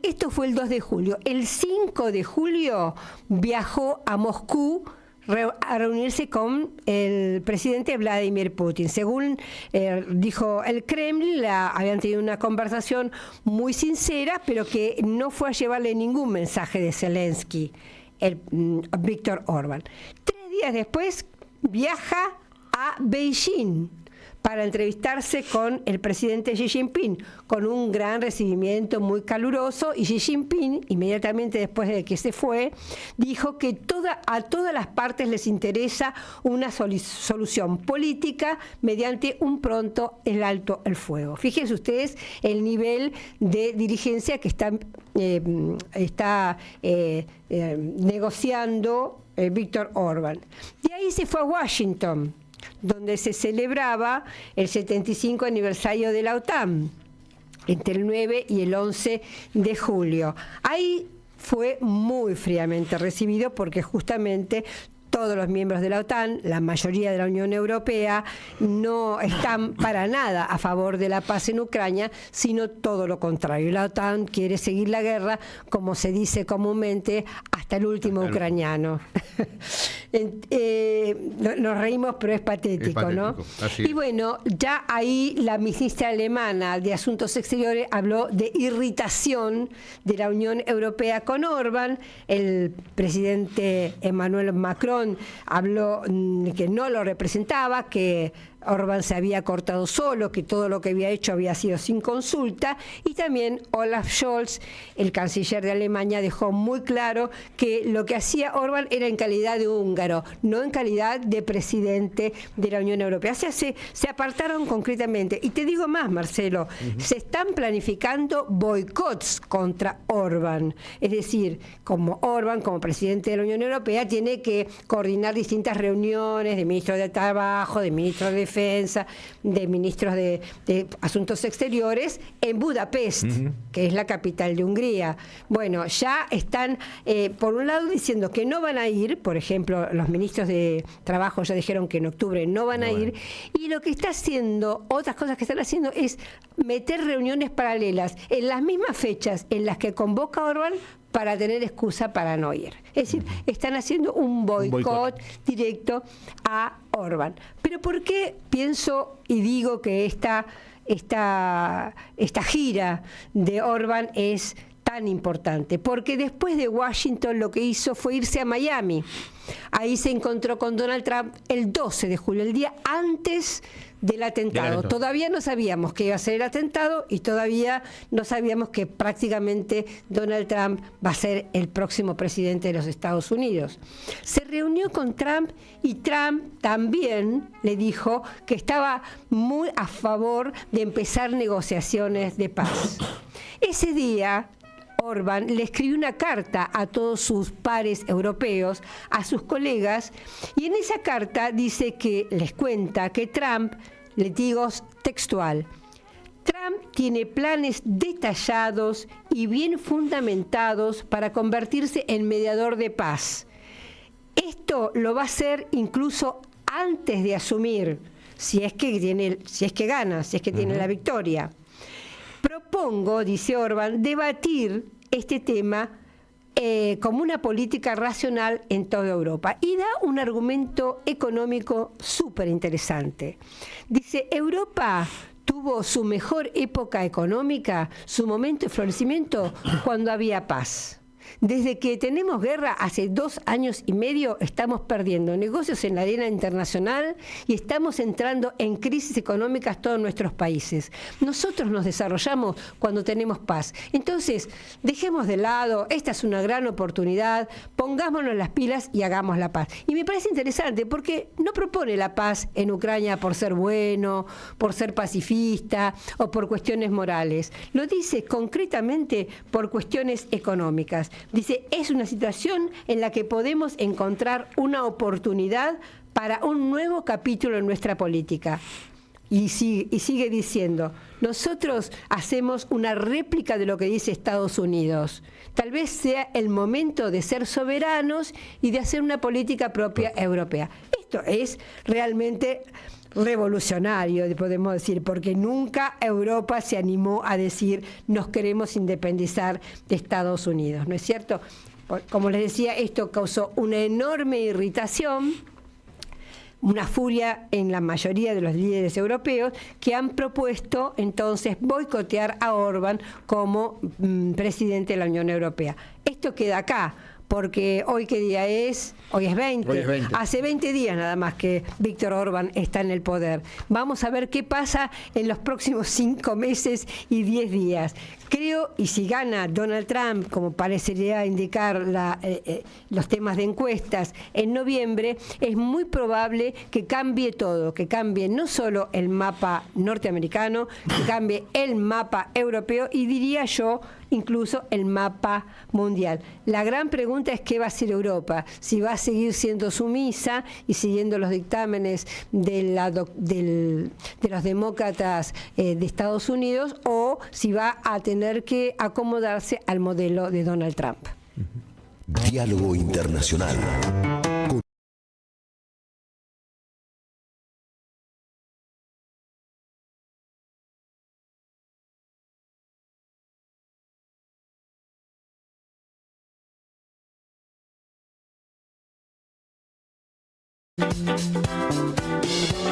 Esto fue el 2 de julio. El 5 de julio viajó a Moscú a reunirse con el presidente Vladimir Putin. Según dijo el Kremlin, habían tenido una conversación muy sincera, pero que no fue a llevarle ningún mensaje de Zelensky, Víctor Orbán. 3 días después viaja a Beijing para entrevistarse con el presidente Xi Jinping, con un gran recibimiento muy caluroso, y Xi Jinping, inmediatamente después de que se fue, dijo que a todas las partes les interesa una solución política mediante un pronto el alto el fuego. Fíjense ustedes el nivel de dirigencia que está negociando Víctor Orbán. De ahí se fue a Washington, donde se celebraba el 75 aniversario de la OTAN, entre el 9 y el 11 de julio. Ahí fue muy fríamente recibido porque justamente todos los miembros de la OTAN, la mayoría de la Unión Europea, no están para nada a favor de la paz en Ucrania, sino todo lo contrario. La OTAN quiere seguir la guerra, como se dice comúnmente, hasta el último ucraniano. Nos reímos, pero es patético, ¿no? Y bueno, ya ahí la ministra alemana de Asuntos Exteriores habló de irritación de la Unión Europea con Orbán. El presidente Emmanuel Macron habló que no lo representaba, que Orbán se había cortado solo, que todo lo que había hecho había sido sin consulta, y también Olaf Scholz, el canciller de Alemania, dejó muy claro que lo que hacía Orbán era en calidad de húngaro, no en calidad de presidente de la Unión Europea. O sea, se apartaron concretamente. Y te digo más, Marcelo, se están planificando boicots contra Orbán. Es decir, como Orbán, como presidente de la Unión Europea, tiene que coordinar distintas reuniones de ministros de Trabajo, de ministros de Defensa, de ministros de Asuntos Exteriores en Budapest, que es la capital de Hungría. Bueno, ya están, por un lado, diciendo que no van a ir, por ejemplo, los ministros de Trabajo ya dijeron que en octubre no van a ir, y lo que está haciendo, otras cosas que están haciendo es meter reuniones paralelas en las mismas fechas en las que convoca Orbán para tener excusa para no ir. Es decir, están haciendo un boicot directo a Orbán. Pero ¿por qué pienso y digo que esta gira de Orbán es tan importante, porque después de Washington lo que hizo fue irse a Miami. Ahí se encontró con Donald Trump el 12 de julio, el día antes del atentado. Todavía no sabíamos que iba a ser el atentado y todavía no sabíamos que prácticamente Donald Trump va a ser el próximo presidente de los Estados Unidos. Se reunió con Trump y Trump también le dijo que estaba muy a favor de empezar negociaciones de paz. Ese día Orbán le escribió una carta a todos sus pares europeos, a sus colegas, y en esa carta dice que les cuenta que Trump, les digo textual, Trump tiene planes detallados y bien fundamentados para convertirse en mediador de paz. Esto lo va a hacer incluso antes de asumir, si es que gana, si es que tiene la victoria. Propongo, dice Orbán, debatir este tema como una política racional en toda Europa. Y da un argumento económico súper interesante. Dice, Europa tuvo su mejor época económica, su momento de florecimiento, cuando había paz. Desde que tenemos guerra, hace 2 años y medio, estamos perdiendo negocios en la arena internacional y estamos entrando en crisis económicas todos nuestros países. Nosotros nos desarrollamos cuando tenemos paz. Entonces, dejemos de lado, esta es una gran oportunidad, pongámonos las pilas y hagamos la paz. Y me parece interesante porque no propone la paz en Ucrania por ser bueno, por ser pacifista o por cuestiones morales. Lo dice concretamente por cuestiones económicas. Dice, es una situación en la que podemos encontrar una oportunidad para un nuevo capítulo en nuestra política. Y sigue diciendo, nosotros hacemos una réplica de lo que dice Estados Unidos. Tal vez sea el momento de ser soberanos y de hacer una política propia europea. Esto es realmente revolucionario, podemos decir, porque nunca Europa se animó a decir nos queremos independizar de Estados Unidos, ¿no es cierto? Como les decía, esto causó una enorme irritación, una furia en la mayoría de los líderes europeos que han propuesto entonces boicotear a Orbán como presidente de la Unión Europea. Esto queda acá, porque hoy ¿qué día es? Hoy es 20. Hace 20 días nada más que Víctor Orbán está en el poder. Vamos a ver qué pasa en los próximos 5 meses y 10 días. Creo, y si gana Donald Trump, como parecería indicar los temas de encuestas, en noviembre, es muy probable que cambie todo, que cambie no solo el mapa norteamericano, que cambie el mapa europeo y diría yo, incluso el mapa mundial. La gran pregunta es qué va a hacer Europa, si va a seguir siendo sumisa y siguiendo los dictámenes de los demócratas de Estados Unidos o si va a tener que acomodarse al modelo de Donald Trump.
Diálogo Internacional.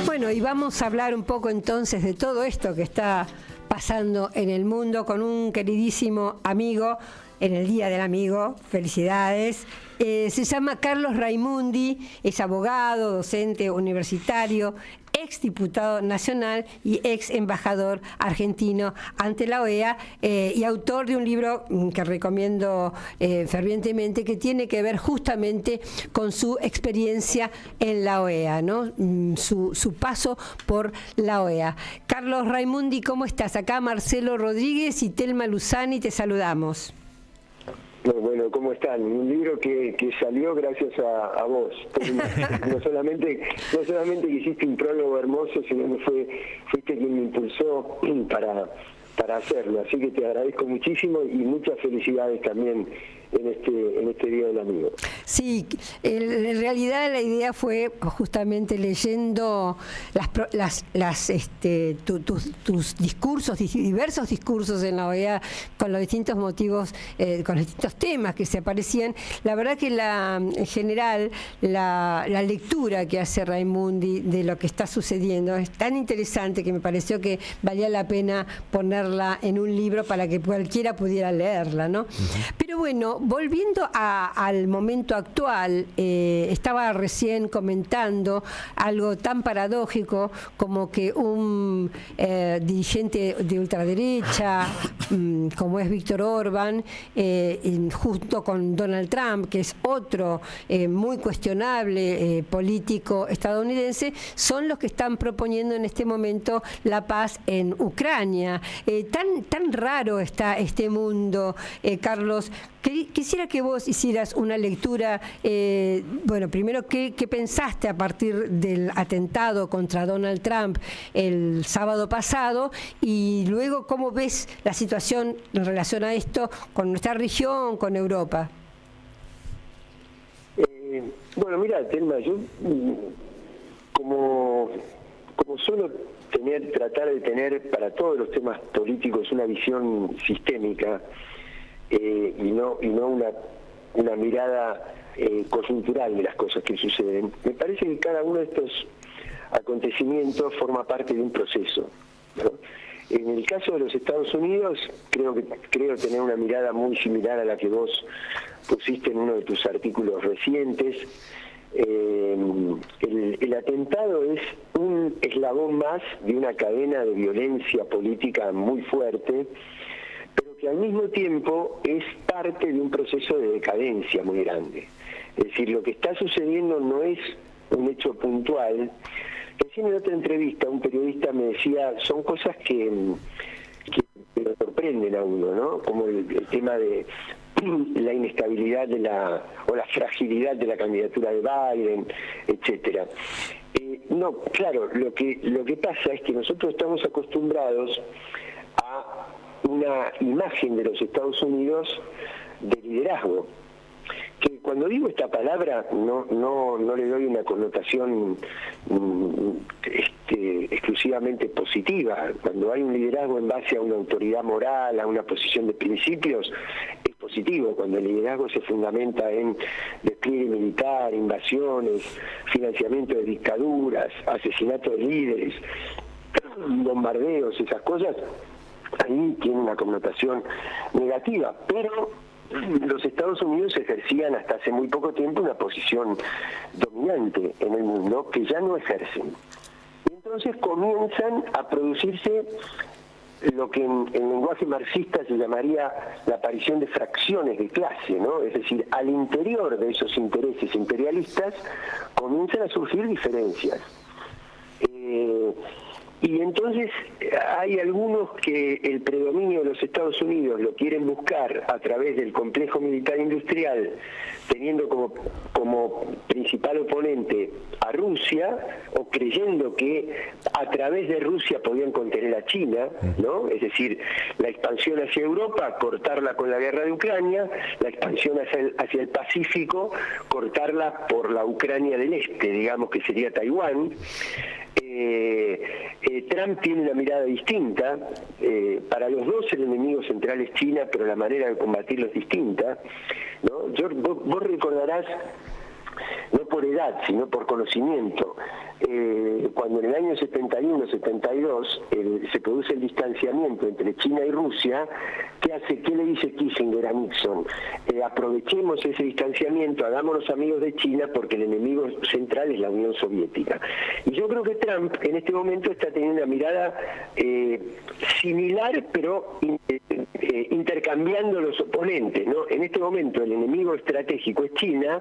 Bueno, y vamos a hablar un poco entonces de todo esto que está pasando en el mundo con un queridísimo amigo en el Día del Amigo. Felicidades. Se llama Carlos Raimundi, es abogado, docente universitario, ex diputado nacional y ex embajador argentino ante la OEA y autor de un libro que recomiendo fervientemente, que tiene que ver justamente con su experiencia en la OEA, ¿no? Su paso por la OEA. Carlos Raimundi, ¿cómo estás? Acá Marcelo Rodríguez y Telma Luzani te saludamos.
Bueno, ¿cómo están? Un libro que salió gracias a vos. No solamente que hiciste un prólogo hermoso, sino que fuiste quien me impulsó para hacerlo. Así que te agradezco muchísimo y muchas felicidades también en este Día del Amigo.
Sí, en realidad la idea fue justamente leyendo tus discursos, diversos discursos en la OEA, con los distintos motivos, con los distintos temas que se aparecían. La verdad que en general la lectura que hace Raimundi de lo que está sucediendo es tan interesante que me pareció que valía la pena ponerla en un libro para que cualquiera pudiera leerla, ¿no? Pero bueno, volviendo al momento actual, estaba recién comentando algo tan paradójico como que un dirigente de ultraderecha, como es Víctor Orbán, junto con Donald Trump, que es otro muy cuestionable político estadounidense, son los que están proponiendo en este momento la paz en Ucrania. Tan raro está este mundo, Carlos. Quisiera que vos hicieras una lectura, bueno, primero, ¿qué pensaste a partir del atentado contra Donald Trump el sábado pasado? Y luego, ¿cómo ves la situación en relación a esto con nuestra región, con Europa?
Bueno, mira, Telma, yo como suelo tratar de tener para todos los temas políticos una visión sistémica, y no una mirada coyuntural de las cosas que suceden. Me parece que cada uno de estos acontecimientos forma parte de un proceso, ¿no? En el caso de los Estados Unidos, creo tener una mirada muy similar a la que vos pusiste en uno de tus artículos recientes. El atentado es un eslabón más de una cadena de violencia política muy fuerte, pero que al mismo tiempo es parte de un proceso de decadencia muy grande. Es decir, lo que está sucediendo no es un hecho puntual. Recién en otra entrevista un periodista me decía, son cosas que lo sorprenden a uno, ¿no? Como el tema de la inestabilidad o la fragilidad de la candidatura de Biden, etcétera. No, claro, lo que pasa es que nosotros estamos acostumbrados a una imagen de los Estados Unidos de liderazgo, que cuando digo esta palabra no le doy una connotación exclusivamente positiva. Cuando hay un liderazgo en base a una autoridad moral, a una posición de principios, es positivo. Cuando el liderazgo se fundamenta en despliegue militar, invasiones, financiamiento de dictaduras, asesinato de líderes, bombardeos, esas cosas, ahí tiene una connotación negativa, pero los Estados Unidos ejercían hasta hace muy poco tiempo una posición dominante en el mundo que ya no ejercen. Y entonces comienzan a producirse lo que en lenguaje marxista se llamaría la aparición de fracciones de clase, ¿no? Es decir, al interior de esos intereses imperialistas comienzan a surgir diferencias. Y entonces hay algunos que el predominio de los Estados Unidos lo quieren buscar a través del complejo militar industrial, teniendo como principal oponente a Rusia, o creyendo que a través de Rusia podían contener a China, ¿no? Es decir, la expansión hacia Europa, cortarla con la guerra de Ucrania, la expansión hacia el Pacífico, cortarla por la Ucrania del Este, digamos que sería Taiwán. Trump tiene una mirada distinta. Para los dos el enemigo central es China, pero la manera de combatirlo es distinta, ¿no? Vos recordarás, no por edad, sino por conocimiento, cuando en el año 71-72 se produce el distanciamiento entre China y Rusia, ¿qué le dice Kissinger a Nixon? Aprovechemos ese distanciamiento, hagámonos amigos de China porque el enemigo central es la Unión Soviética. Y yo creo que Trump en este momento está teniendo una mirada similar, pero intercambiando los oponentes, ¿no? En este momento el enemigo estratégico es China,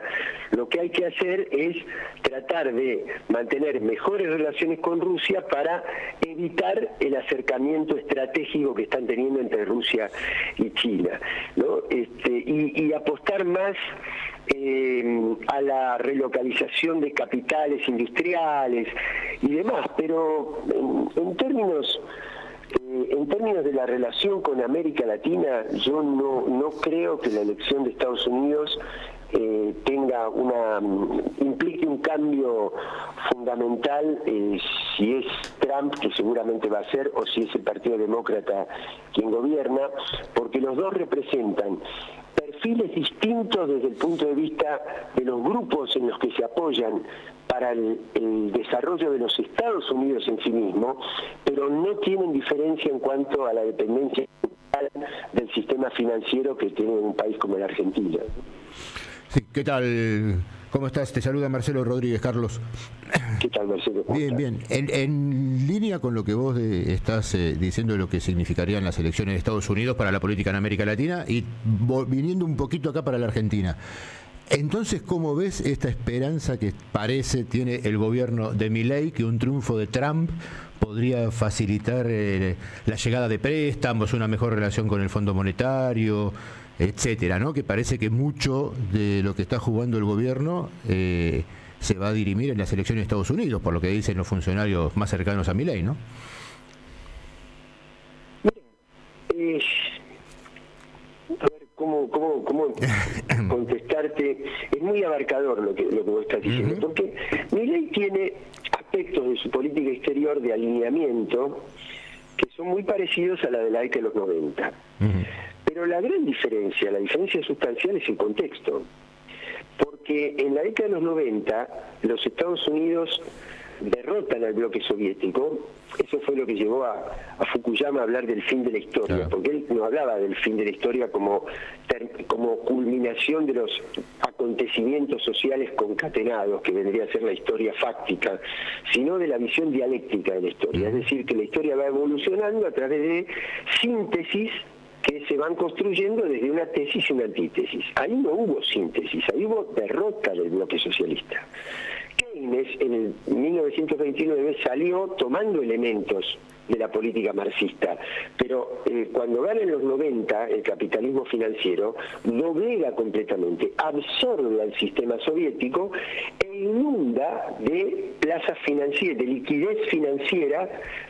lo que hay que hacer es tratar de mantener mejores relaciones con Rusia para evitar el acercamiento estratégico que están teniendo entre Rusia y China, ¿no? Y apostar más a la relocalización de capitales industriales y demás, pero en términos En términos de la relación con América Latina, yo no creo que la elección de Estados Unidos implique un cambio fundamental si es Trump, que seguramente va a ser, o si es el Partido Demócrata quien gobierna, porque los dos representan perfiles distintos desde el punto de vista de los grupos en los que se apoyan para el desarrollo de los Estados Unidos en sí mismo, pero no tienen diferencia en cuanto a la dependencia del sistema financiero que tiene un país como la Argentina.
Sí, ¿qué tal? ¿Cómo estás? Te saluda Marcelo Rodríguez, Carlos.
¿Qué tal, Marcelo?
Bien. En línea con lo que vos estás diciendo de lo que significarían las elecciones de Estados Unidos para la política en América Latina y viniendo un poquito acá para la Argentina. Entonces, ¿cómo ves esta esperanza que parece tiene el gobierno de Milei, que un triunfo de Trump podría facilitar la llegada de préstamos, una mejor relación con el Fondo Monetario, etcétera, ¿no? Que parece que mucho de lo que está jugando el gobierno se va a dirimir en las elecciones de Estados Unidos, por lo que dicen los funcionarios más cercanos a Milei, ¿no?
A ver, ¿cómo contestarte? Es muy abarcador lo que vos estás diciendo, porque Milei tiene aspectos de su política exterior de alineamiento que son muy parecidos a la de la década de los 90. Pero la gran diferencia, la diferencia sustancial es el contexto. Porque en la década de los 90 los Estados Unidos derrotan al bloque soviético. Eso fue lo que llevó a Fukuyama a hablar del fin de la historia, claro, porque él no hablaba del fin de la historia como culminación de los acontecimientos sociales concatenados, que vendría a ser la historia fáctica, sino de la visión dialéctica de la historia. Es decir, que la historia va evolucionando a través de síntesis que se van construyendo desde una tesis y una antítesis. Ahí no hubo síntesis, ahí hubo derrota del bloque socialista. Keynes en el 1929 salió tomando elementos de la política marxista, pero cuando gana en los 90 el capitalismo financiero, doblega completamente, absorbe al sistema soviético e inunda de plazas financieras, de liquidez financiera,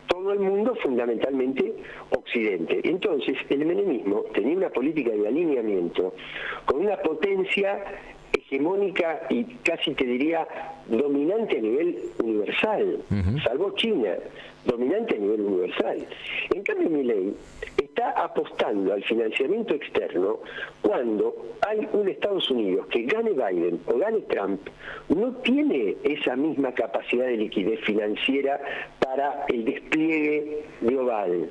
todo el mundo, fundamentalmente Occidente. Entonces, el menemismo tenía una política de alineamiento con una potencia hegemónica y casi te diría dominante a nivel universal, salvo China, dominante a nivel universal. En cambio, Milei está apostando al financiamiento externo cuando hay un Estados Unidos que gane Biden o gane Trump, no tiene esa misma capacidad de liquidez financiera para el despliegue global,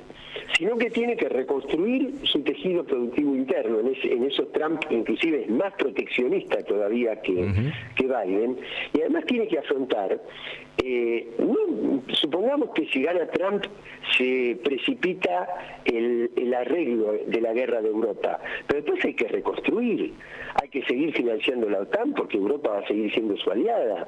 sino que tiene que reconstruir su tejido productivo interno. En eso Trump inclusive es más proteccionista todavía que Biden, y además tiene que afrontar, supongamos que si gana Trump se precipita el arreglo de la guerra de Europa, pero después hay que reconstruir, hay que seguir financiando la OTAN porque Europa va a seguir siendo su aliada,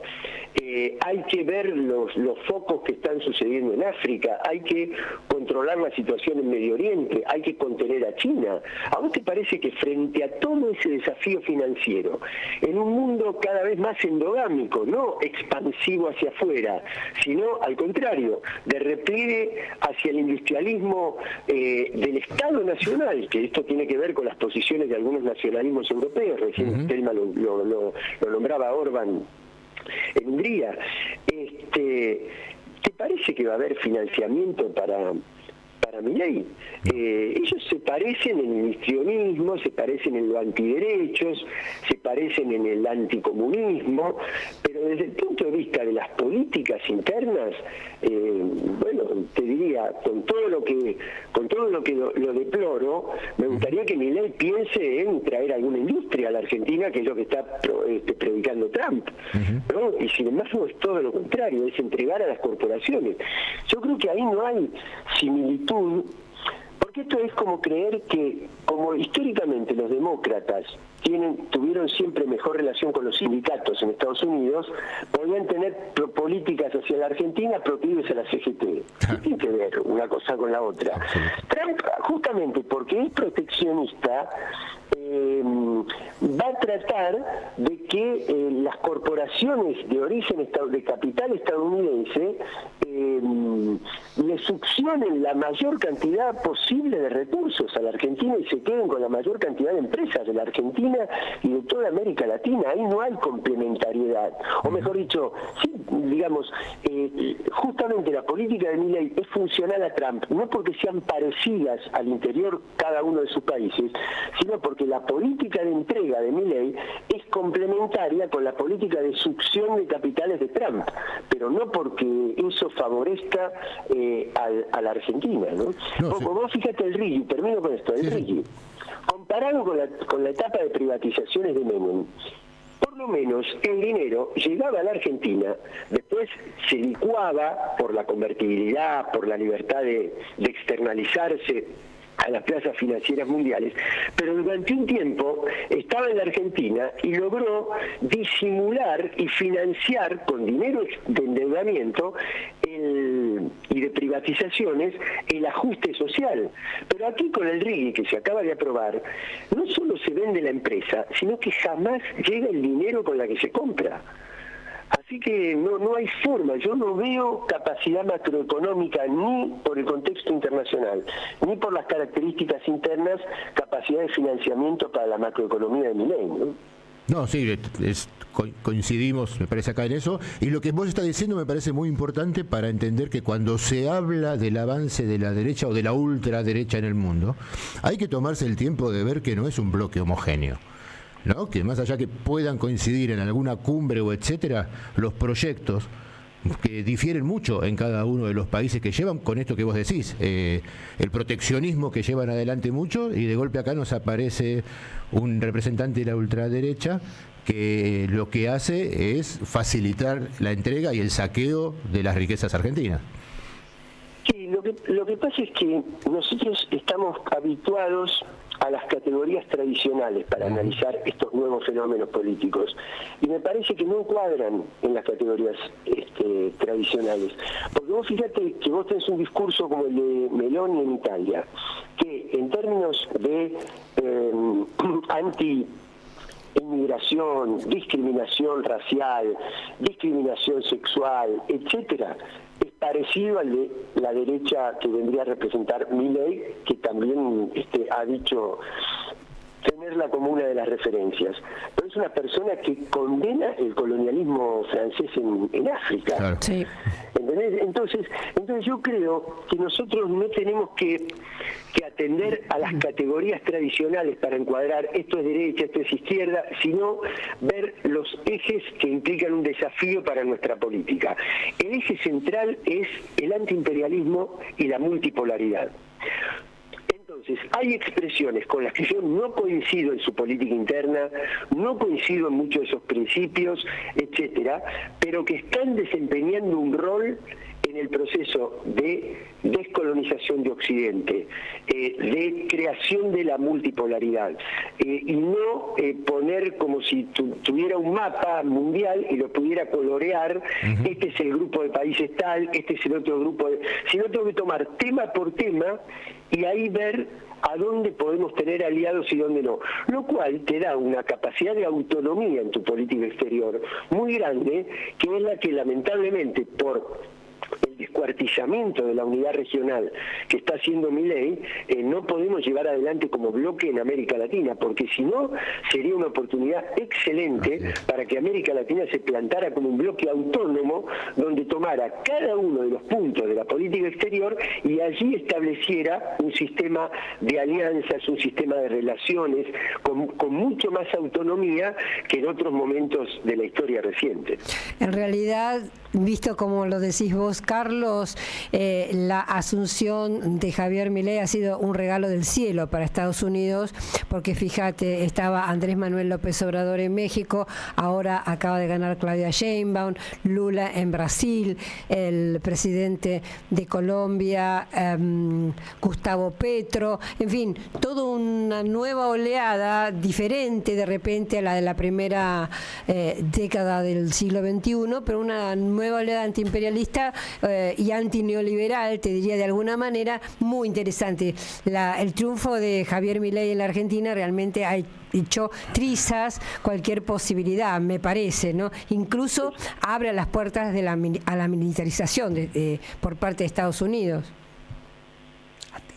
hay que ver los focos que están sucediendo en África, hay que controlar la situación en Medio Oriente, hay que contener a China. ¿A vos te parece que frente a todo ese desafío financiero, en un mundo cada vez más endogámico, no expansivo hacia afuera, sino al contrario, de repliegue hacia el industrialismo del Estado Nacional, que esto tiene que ver con las posiciones de algunos nacionalismos europeos, recién Telma lo nombraba Orbán en Hungría, ¿te parece que va a haber financiamiento para Milei? Ellos se parecen en el histrionismo, se parecen en los antiderechos, se parecen en el anticomunismo, pero desde el punto de vista de las políticas internas, bueno, te diría, con todo lo que lo deploro, me gustaría que Milei piense en traer alguna industria a la Argentina, que es lo que está predicando Trump, ¿no? Y sin embargo es todo lo contrario, es entregar a las corporaciones. Yo creo que ahí no hay similitud, porque esto es como creer que, como históricamente los demócratas tuvieron siempre mejor relación con los sindicatos en Estados Unidos, podían tener políticas hacia la Argentina proclives a la CGT. ¿Qué tiene que ver una cosa con la otra? Trump, justamente porque es proteccionista, va a tratar de que las corporaciones de origen de capital estadounidense le succionen la mayor cantidad posible de recursos a la Argentina y se queden con la mayor cantidad de empresas de la Argentina y de toda América Latina. Ahí no hay complementariedad. O mejor dicho, sí, digamos, justamente la política de Milei es funcional a Trump, no porque sean parecidas al interior cada uno de sus países, sino porque la política de entrega de Milei es complementaria con la política de succión de capitales de Trump, pero no porque eso favorezca a la Argentina, ¿no? Vos fíjate el RIGI, termino con esto, el RIGI, comparado con la etapa de privatizaciones de Menem, por lo menos el dinero llegaba a la Argentina, después se licuaba por la convertibilidad, por la libertad de externalizarse a las plazas financieras mundiales, pero durante un tiempo estaba en la Argentina y logró disimular y financiar con dinero de endeudamiento y de privatizaciones el ajuste social. Pero aquí con el RIGI que se acaba de aprobar, no solo se vende la empresa, sino que jamás llega el dinero con la que se compra. Así que no hay forma, yo no veo capacidad macroeconómica ni por el contexto internacional, ni por las características internas, capacidad de financiamiento para la macroeconomía de Milei, ¿no?
No, sí, coincidimos, me parece, acá en eso. Y lo que vos estás diciendo me parece muy importante para entender que cuando se habla del avance de la derecha o de la ultraderecha en el mundo, hay que tomarse el tiempo de ver que no es un bloque homogéneo, ¿no? Que más allá que puedan coincidir en alguna cumbre o etcétera, los proyectos que difieren mucho en cada uno de los países que llevan, con esto que vos decís, el proteccionismo que llevan adelante mucho, y de golpe acá nos aparece un representante de la ultraderecha que lo que hace es facilitar la entrega y el saqueo de las riquezas argentinas.
Sí, lo que pasa es que nosotros estamos habituados a las categorías tradicionales para analizar estos nuevos fenómenos políticos, y me parece que no encuadran en las categorías tradicionales, porque vos fíjate que vos tenés un discurso como el de Meloni en Italia, que en términos de anti-inmigración, discriminación racial, discriminación sexual, etcétera, es parecido al de la derecha que vendría a representar Milei, que también ha dicho tenerla como una de las referencias. Pero es una persona que condena el colonialismo francés en África.
Claro.
Sí.
¿Entendés? Entonces yo creo que nosotros no tenemos que atender a las categorías tradicionales para encuadrar esto es derecha, esto es izquierda, sino ver los ejes que implican un desafío para nuestra política. El eje central es el antiimperialismo y la multipolaridad. Entonces, hay expresiones con las que yo no coincido en su política interna, no coincido en muchos de esos principios, etcétera, pero que están desempeñando un rol en el proceso de descolonización de Occidente, de creación de la multipolaridad, y no poner como si tuviera un mapa mundial y lo pudiera colorear, este es el grupo de países tal, este es el otro grupo, sino tengo que tomar tema por tema y ahí ver a dónde podemos tener aliados y dónde no, lo cual te da una capacidad de autonomía en tu política exterior muy grande, que es la que lamentablemente por el descuartizamiento de la unidad regional que está haciendo Milei, no podemos llevar adelante como bloque en América Latina, porque si no sería una oportunidad excelente para que América Latina se plantara como un bloque autónomo donde tomara cada uno de los puntos de la política exterior y allí estableciera un sistema de alianzas, un sistema de relaciones con mucho más autonomía que en otros momentos de la historia reciente.
En realidad, visto como lo decís vos, Carlos, la asunción de Javier Milei ha sido un regalo del cielo para Estados Unidos, porque fíjate, estaba Andrés Manuel López Obrador en México, ahora acaba de ganar Claudia Sheinbaum, Lula en Brasil, el presidente de Colombia, Gustavo Petro, en fin, toda una nueva oleada diferente de repente a la de la primera década del siglo XXI, pero una nueva oleada antiimperialista y antineoliberal, te diría de alguna manera, muy interesante. El triunfo de Javier Milei en la Argentina realmente ha hecho trizas cualquier posibilidad, me parece, ¿no? Incluso abre las puertas a la militarización por parte de Estados Unidos.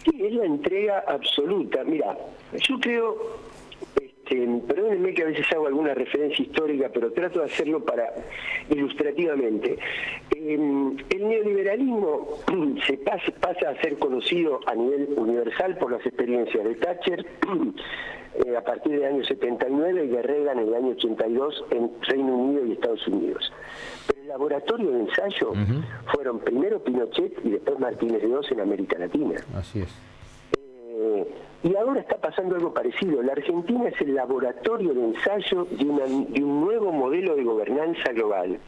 Sí, es la entrega absoluta. Mira, yo creo, perdónenme que a veces hago alguna referencia histórica, pero trato de hacerlo ilustrativamente. El neoliberalismo se pasa a ser conocido a nivel universal por las experiencias de Thatcher a partir del año 79 y de Reagan en el año 82 en Reino Unido y Estados Unidos. Pero el laboratorio de ensayo fueron primero Pinochet y después Martínez de Oz en América Latina.
Así es.
Y ahora está pasando algo parecido. La Argentina es el laboratorio de ensayo de un nuevo modelo de gobernanza global,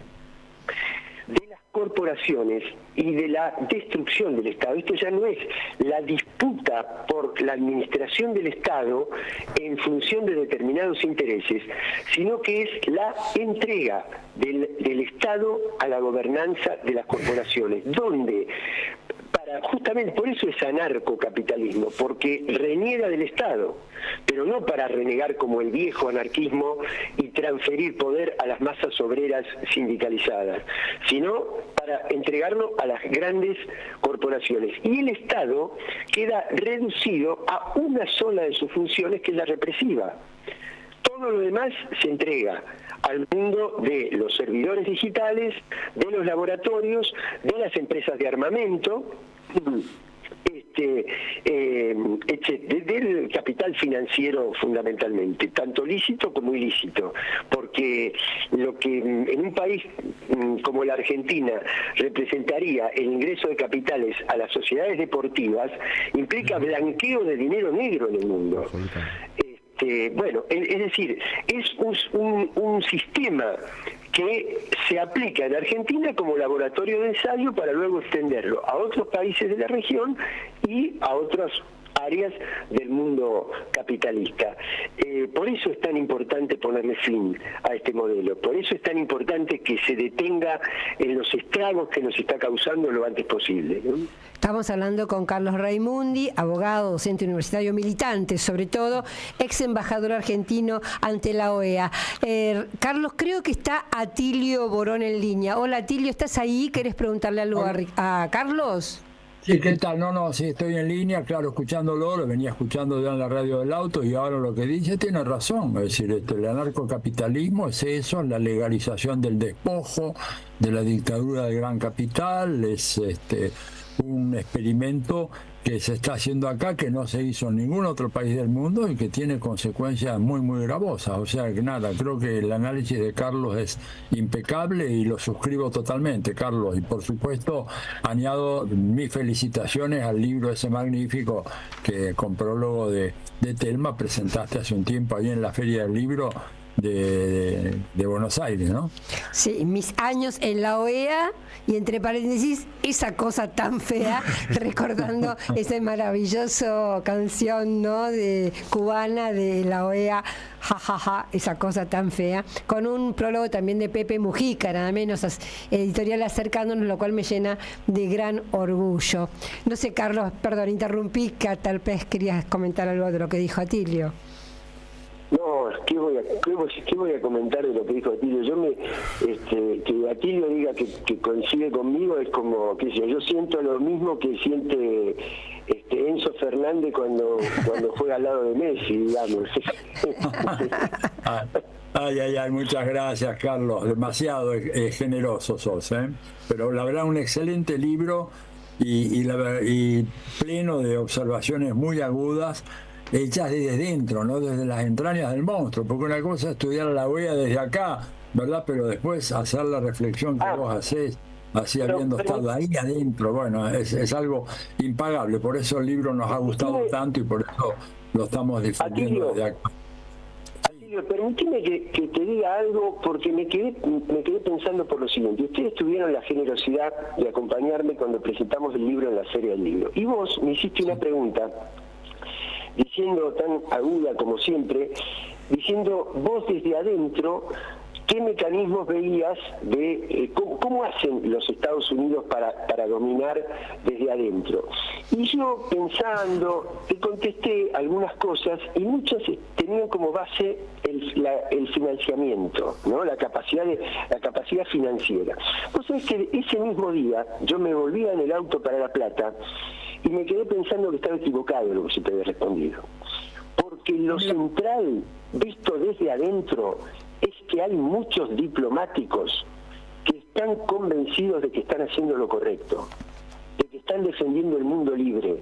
de las corporaciones y de la destrucción del Estado. Esto ya no es la disputa por la administración del Estado en función de determinados intereses, sino que es la entrega del Estado a la gobernanza de las corporaciones, donde justamente por eso es anarcocapitalismo, porque reniega del Estado, pero no para renegar como el viejo anarquismo y transferir poder a las masas obreras sindicalizadas, sino para entregarlo a las grandes corporaciones. Y el Estado queda reducido a una sola de sus funciones, que es la represiva. Todo lo demás se entrega al mundo de los servidores digitales, de los laboratorios, de las empresas de armamento, del capital financiero fundamentalmente, tanto lícito como ilícito, porque lo que en un país como la Argentina representaría el ingreso de capitales a las sociedades deportivas implica blanqueo de dinero negro en el mundo. Bueno, es decir, es un sistema que se aplica en Argentina como laboratorio de ensayo para luego extenderlo a otros países de la región y a otras áreas del mundo capitalista. Por eso es tan importante ponerle fin a este modelo, por eso es tan importante que se detenga en los estragos que nos está causando lo antes posible, ¿no?
Estamos hablando con Carlos Raimundi, abogado, docente universitario, militante, sobre todo, ex embajador argentino ante la OEA. Carlos, creo que está Atilio Borón en línea. Hola, Atilio, ¿estás ahí? ¿Querés preguntarle algo a Carlos?
Sí, ¿qué tal? No, sí, estoy en línea, claro, escuchándolo, lo venía escuchando ya en la radio del auto y ahora lo que dice tiene razón. Es decir, el anarcocapitalismo es eso, la legalización del despojo, de la dictadura del gran capital, es un experimento que se está haciendo acá, que no se hizo en ningún otro país del mundo y que tiene consecuencias muy, muy gravosas. O sea que nada, creo que el análisis de Carlos es impecable y lo suscribo totalmente, Carlos. Y por supuesto, añado mis felicitaciones al libro ese magnífico que con prólogo de Telma presentaste hace un tiempo ahí en la Feria del Libro de Buenos Aires, ¿no?
Sí, mis años en la OEA y entre paréntesis esa cosa tan fea, recordando esa maravillosa canción, ¿no?, de cubana de la OEA, jajaja, esa cosa tan fea, con un prólogo también de Pepe Mujica, nada menos, editorial acercándonos, lo cual me llena de gran orgullo. No sé, Carlos, perdón, interrumpí, que tal vez querías comentar algo de lo que dijo Atilio.
No, ¿qué voy a comentar de lo que dijo Atilio? Que Atilio diga que coincide conmigo es como, qué sé yo siento lo mismo que siente Enzo Fernández cuando juega al lado de Messi, digamos.
Ay, muchas gracias, Carlos, demasiado generoso sos, ¿eh? Pero la verdad, un excelente libro y pleno de observaciones muy agudas, hechas desde dentro, no desde las entrañas del monstruo, porque una cosa es estudiar la OEA desde acá, ¿verdad? Pero después hacer la reflexión que vos hacés, así habiendo estado ahí adentro, bueno, es algo impagable. Por eso el libro nos ha gustado tanto y por eso lo estamos difundiendo desde acá.
Atilio, permíteme que te diga algo, porque me quedé pensando por lo siguiente. Ustedes tuvieron la generosidad de acompañarme cuando presentamos el libro en la Feria del Libro, y vos me hiciste una pregunta diciendo, tan aguda como siempre, diciendo, vos desde adentro ¿qué mecanismos veías de cómo hacen los Estados Unidos para dominar desde adentro? Y yo pensando, te contesté algunas cosas y muchas tenían como base el financiamiento, ¿no? La capacidad financiera. Vos sabés que ese mismo día yo me volvía en el auto para La Plata y me quedé pensando que estaba equivocado en lo que se te había respondido. Porque lo central, visto desde adentro, es que hay muchos diplomáticos que están convencidos de que están haciendo lo correcto, de que están defendiendo el mundo libre,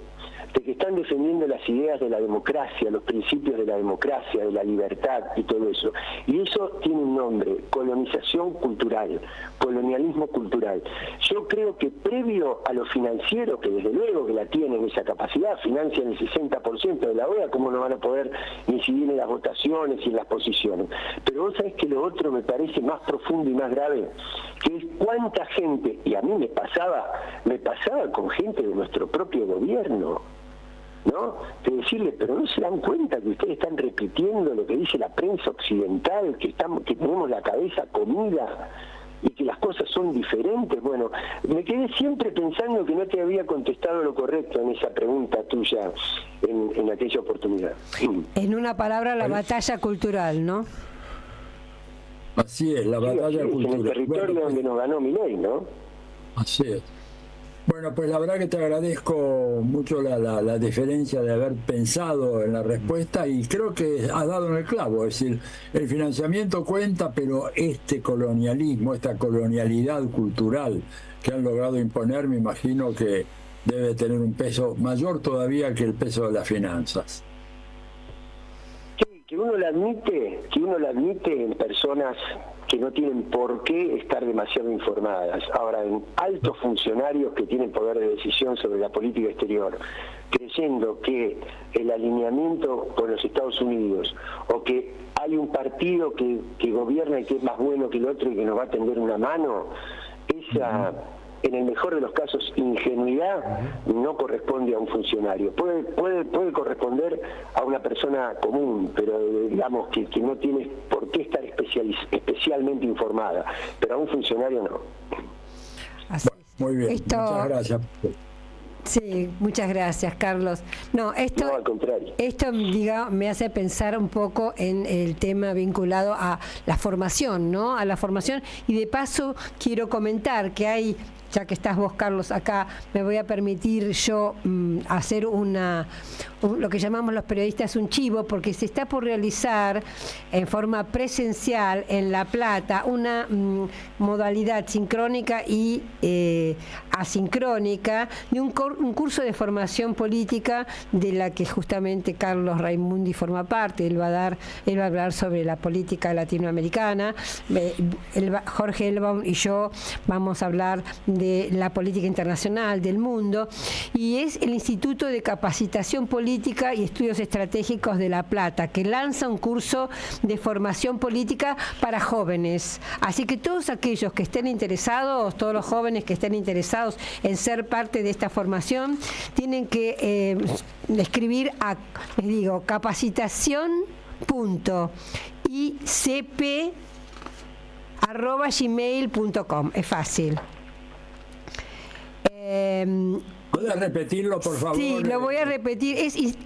de que están defendiendo las ideas de la democracia, los principios de la democracia, de la libertad y todo eso. Y eso tiene un nombre: colonización cultural, colonialismo cultural. Yo creo que previo a lo financiero, que desde luego que la tienen esa capacidad, financian el 60% de la OEA, ¿cómo no van a poder incidir en las votaciones y en las posiciones? Pero vos sabés que lo otro me parece más profundo y más grave, que es cuánta gente, y a mí me pasaba con gente de nuestro propio gobierno, ¿no? De decirle, pero no se dan cuenta que ustedes están repitiendo lo que dice la prensa occidental, que tenemos la cabeza comida y que las cosas son diferentes. Bueno, me quedé siempre pensando que no te había contestado lo correcto en esa pregunta tuya en aquella oportunidad.
En una palabra, la batalla cultural, ¿no?
Así es, la batalla cultural.
En el territorio donde nos ganó Milei, ¿no?
Así es. Bueno, pues la verdad que te agradezco mucho la deferencia de haber pensado en la respuesta y creo que has dado en el clavo. Es decir, el financiamiento cuenta, pero este colonialismo, esta colonialidad cultural que han logrado imponer, me imagino que debe tener un peso mayor todavía que el peso de las finanzas.
Sí, que uno lo admite en personas que no tienen por qué estar demasiado informadas. Ahora, en altos funcionarios que tienen poder de decisión sobre la política exterior, creyendo que el alineamiento con los Estados Unidos o que hay un partido que gobierna y que es más bueno que el otro y que nos va a tender una mano, esa, en el mejor de los casos, ingenuidad no corresponde a un funcionario. Puede corresponder a una persona común, pero digamos que no tiene por qué estar especialmente informada, pero a un funcionario no.
Así es.
Muy bien, muchas gracias.
Sí, muchas gracias, Carlos. No,
al contrario.
Esto me hace pensar un poco en el tema vinculado a la formación, ¿no? A la formación, y de paso quiero comentar que hay, ya que estás vos, Carlos, acá, me voy a permitir yo hacer lo que llamamos los periodistas un chivo, porque se está por realizar en forma presencial en La Plata una modalidad sincrónica y asincrónica de un curso de formación política de la que justamente Carlos Raimundi forma parte. Él va a hablar sobre la política latinoamericana. Jorge Elbaum y yo vamos a hablar de la política internacional del mundo, y es el Instituto de Capacitación Política y Estudios Estratégicos de La Plata, que lanza un curso de formación política para jóvenes. Así que todos aquellos que estén interesados, todos los jóvenes que estén interesados en ser parte de esta formación, tienen que escribir a, les digo, capacitación.icp@gmail.com. Es fácil.
¿Puedes repetirlo, por favor?
Sí, lo voy a repetir.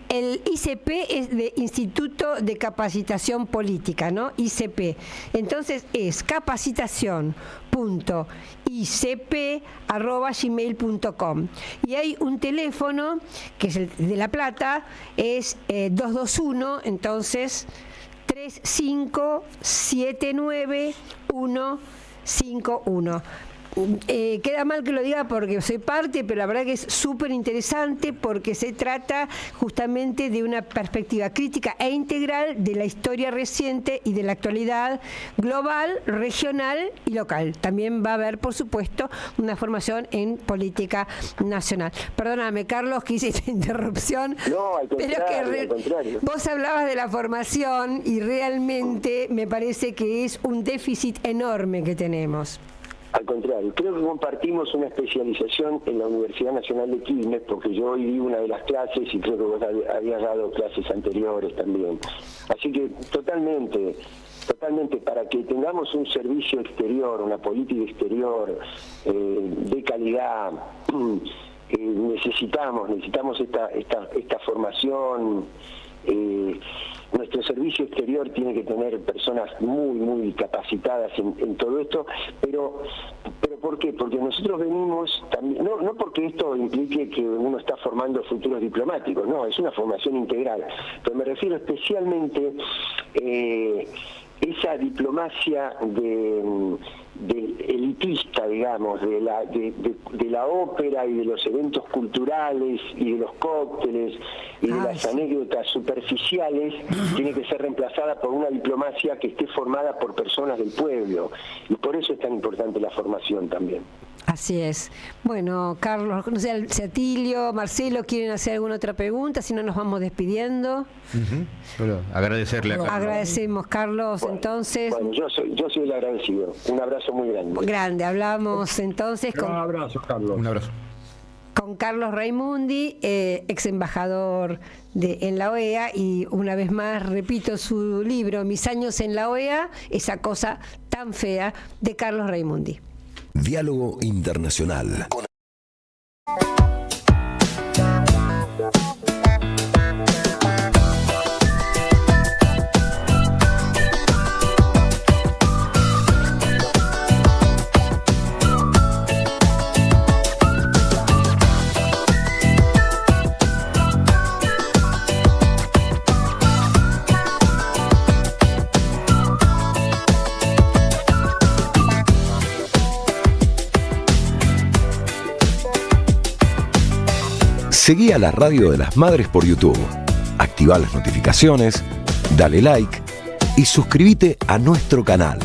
El ICP es de Instituto de Capacitación Política, ¿no? ICP. Entonces es capacitación.icp@gmail.com. Y hay un teléfono, que es el de La Plata, es 221, entonces 3579151. Queda mal que lo diga porque soy parte, pero la verdad que es súper interesante porque se trata justamente de una perspectiva crítica e integral de la historia reciente y de la actualidad global, regional y local. También va a haber, por supuesto, una formación en política nacional. Perdóname, Carlos, que hice esta interrupción.
No, al contrario.
Vos hablabas de la formación y realmente me parece que es un déficit enorme que tenemos.
Al contrario, creo que compartimos una especialización en la Universidad Nacional de Quilmes, porque yo hoy di una de las clases y creo que vos habías dado clases anteriores también. Así que totalmente, para que tengamos un servicio exterior, una política exterior de calidad, necesitamos esta formación. Nuestro servicio exterior tiene que tener personas muy capacitadas en todo esto, pero ¿por qué? Porque nosotros venimos también, no porque esto implique que uno está formando futuros diplomáticos, no, es una formación integral, pero me refiero especialmente esa diplomacia de elitista, digamos, de la ópera y de los eventos culturales y de los cócteles y de las anécdotas superficiales, tiene que ser reemplazada por una diplomacia que esté formada por personas del pueblo, y por eso es tan importante la formación también.
Así es. Bueno, Carlos, no sé si Atilio, Marcelo, ¿quieren hacer alguna otra pregunta? Si no, nos vamos despidiendo.
Solo agradecerle a Carlos.
Agradecemos, Carlos, bueno, entonces.
Bueno, yo soy el agradecido. Un abrazo muy grande.
Grande, hablamos entonces con...
Un abrazo, Carlos.
Un abrazo.
Con Carlos Raimundi, ex embajador en la OEA, y una vez más repito su libro, Mis años en la OEA, esa cosa tan fea, de Carlos Raimundi.
Diálogo Internacional. Seguí a la Radio de las Madres por YouTube, activá las notificaciones, dale like y suscríbete a nuestro canal.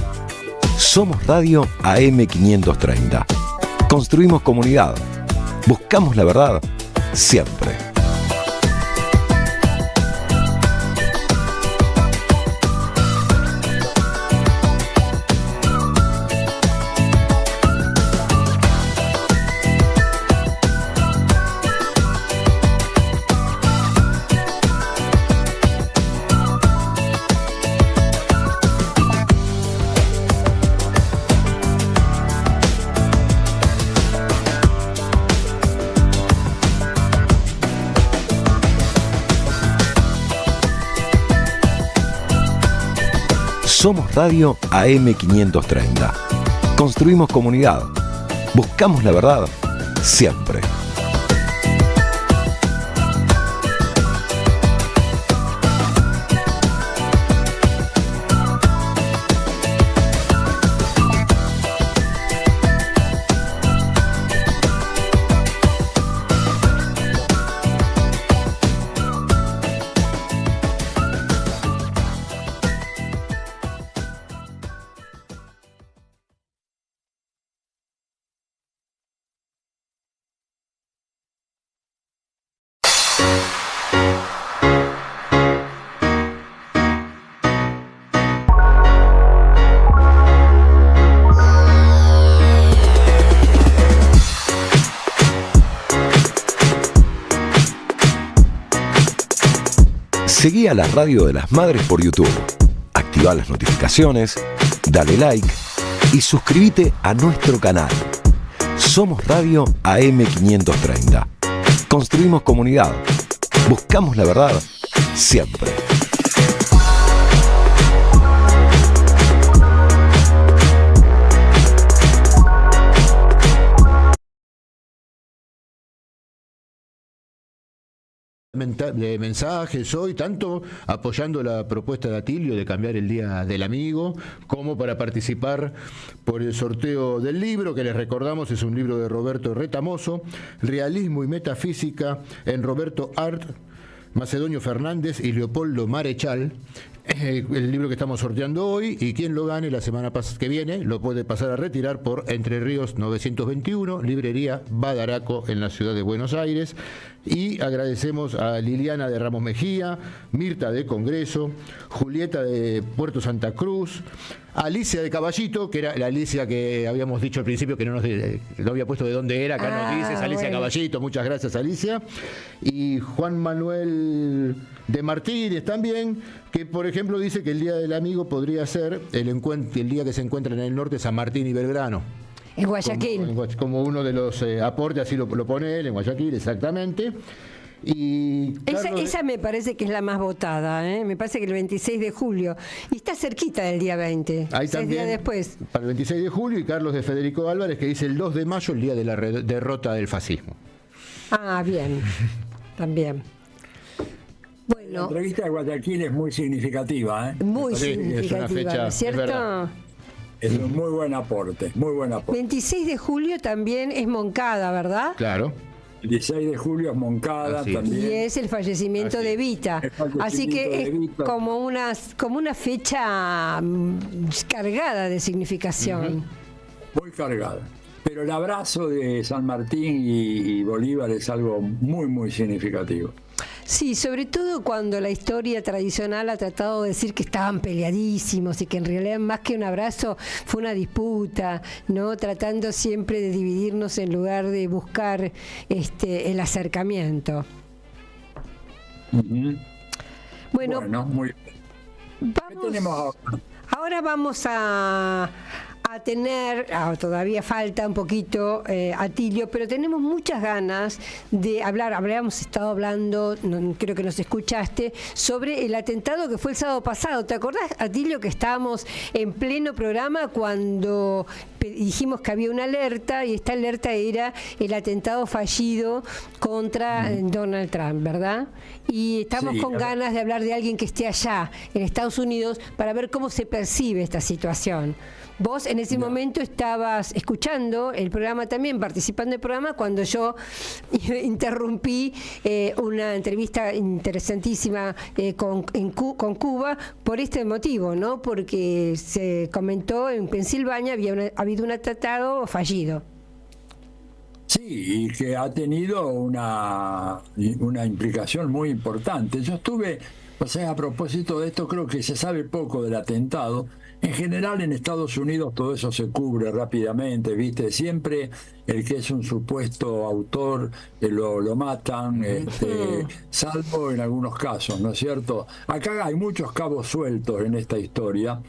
Somos Radio AM530. Construimos comunidad. Buscamos la verdad siempre. Somos Radio AM530. Construimos comunidad. Buscamos la verdad siempre. Seguí a la Radio de las Madres por YouTube, activá las notificaciones, dale like y suscríbete a nuestro canal. Somos Radio AM530. Construimos comunidad. Buscamos la verdad siempre.
De mensajes hoy, tanto apoyando la propuesta de Atilio de cambiar el Día del Amigo, como para participar por el sorteo del libro, que les recordamos es un libro de Roberto Retamoso, Realismo y Metafísica en Roberto Art, Macedonio Fernández y Leopoldo Marechal, el libro que estamos sorteando hoy, y quien lo gane la semana que viene lo puede pasar a retirar por Entre Ríos 921, librería Badaraco en la ciudad de Buenos Aires. Y agradecemos a Liliana de Ramos Mejía, Mirta de Congreso, Julieta de Puerto Santa Cruz, Alicia de Caballito, que era la Alicia que habíamos dicho al principio que no había puesto de dónde era, acá nos dices, Alicia Caballito, muchas gracias Alicia, y Juan Manuel de Martínez también, que por ejemplo dice que el Día del Amigo podría ser el día que se encuentran en el norte San Martín y Belgrano.
En Guayaquil.
Como uno de los aportes, así lo pone él, en Guayaquil, exactamente. Y
esa me parece que es la más votada, ¿eh? Me parece que el 26 de julio. Y está cerquita del día 20.
Ahí
6
también,
días después.
Para el 26 de julio, y Carlos de Federico Álvarez, que dice el 2 de mayo, el día de la derrota del fascismo.
Ah, bien. También. Bueno.
La entrevista de Guayaquil es muy significativa, ¿eh?
Muy
Sí,
significativa,
es una fecha,
¿no es
es
cierto?
verdad.
Es un muy buen aporte, muy buen aporte.
26 de julio también es Moncada, ¿verdad?
Claro.
El 16 de julio es Moncada
Así es.
también.
Y es el fallecimiento de Evita. Así que es como una fecha cargada de significación.
Muy cargada. Pero el abrazo de San Martín y Bolívar es algo muy, muy significativo.
Sí, sobre todo cuando la historia tradicional ha tratado de decir que estaban peleadísimos y que en realidad más que un abrazo fue una disputa, ¿no? Tratando siempre de dividirnos en lugar de buscar el acercamiento. Bueno,
muy bien. ¿Qué tenemos ahora?
Ahora vamos a tener, todavía falta un poquito, Atilio, pero tenemos muchas ganas de hablar. Habíamos estado hablando, creo que nos escuchaste, sobre el atentado que fue el sábado pasado. ¿Te acordás, Atilio, que estábamos en pleno programa cuando dijimos que había una alerta, y esta alerta era el atentado fallido contra Donald Trump, ¿verdad? Y estamos con ganas de hablar de alguien que esté allá, en Estados Unidos, para ver cómo se percibe esta situación. Vos en ese momento estabas escuchando el programa también, participando del programa, cuando yo interrumpí una entrevista interesantísima con Cuba por este motivo, ¿no? Porque se comentó en Pensilvania había habido un atentado fallido.
Sí, y que ha tenido una implicación muy importante. Yo estuve, a propósito de esto, creo que se sabe poco del atentado. En general en Estados Unidos todo eso se cubre rápidamente, ¿viste? Siempre el que es un supuesto autor lo matan, salvo en algunos casos, ¿no es cierto? Acá hay muchos cabos sueltos en esta historia.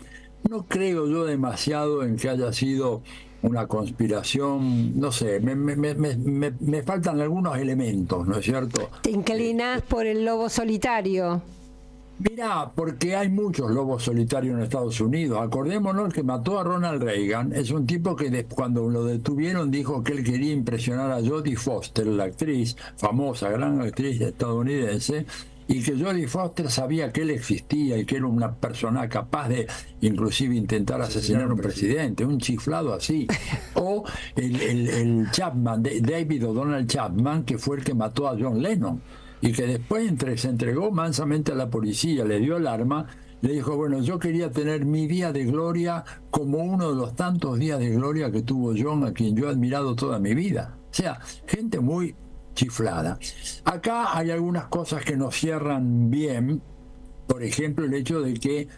No creo yo demasiado en que haya sido una conspiración, no sé, me faltan algunos elementos, ¿no es cierto?
¿Te inclinas por el lobo solitario?
Mirá, porque hay muchos lobos solitarios en Estados Unidos. Acordémonos, el que mató a Ronald Reagan es un tipo que cuando lo detuvieron dijo que él quería impresionar a Jodie Foster, la actriz, famosa, gran actriz estadounidense, y que Jodie Foster sabía que él existía y que era una persona capaz de inclusive intentar asesinar a un presidente, un chiflado así. O el Chapman, David O'Donnell Chapman, que fue el que mató a John Lennon y que después se entregó mansamente a la policía, le dio el arma, le dijo, bueno, yo quería tener mi día de gloria como uno de los tantos días de gloria que tuvo John, a quien yo he admirado toda mi vida. O sea, gente muy chiflada. Acá hay algunas cosas que nos cierran bien, por ejemplo, el hecho de que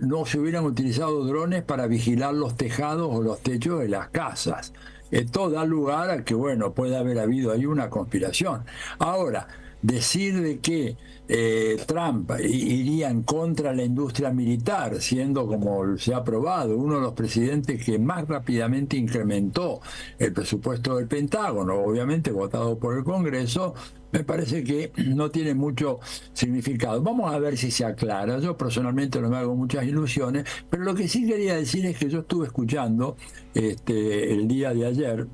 no se hubieran utilizado drones para vigilar los tejados o los techos de las casas. Esto da lugar a que, bueno, puede haber habido ahí una conspiración. Ahora, decir de que Trump iría en contra de la industria militar, siendo, como se ha probado, uno de los presidentes que más rápidamente incrementó el presupuesto del Pentágono, obviamente votado por el Congreso, me parece que no tiene mucho significado. Vamos a ver si se aclara. Yo personalmente no me hago muchas ilusiones, pero lo que sí quería decir es que yo estuve escuchando el día de ayer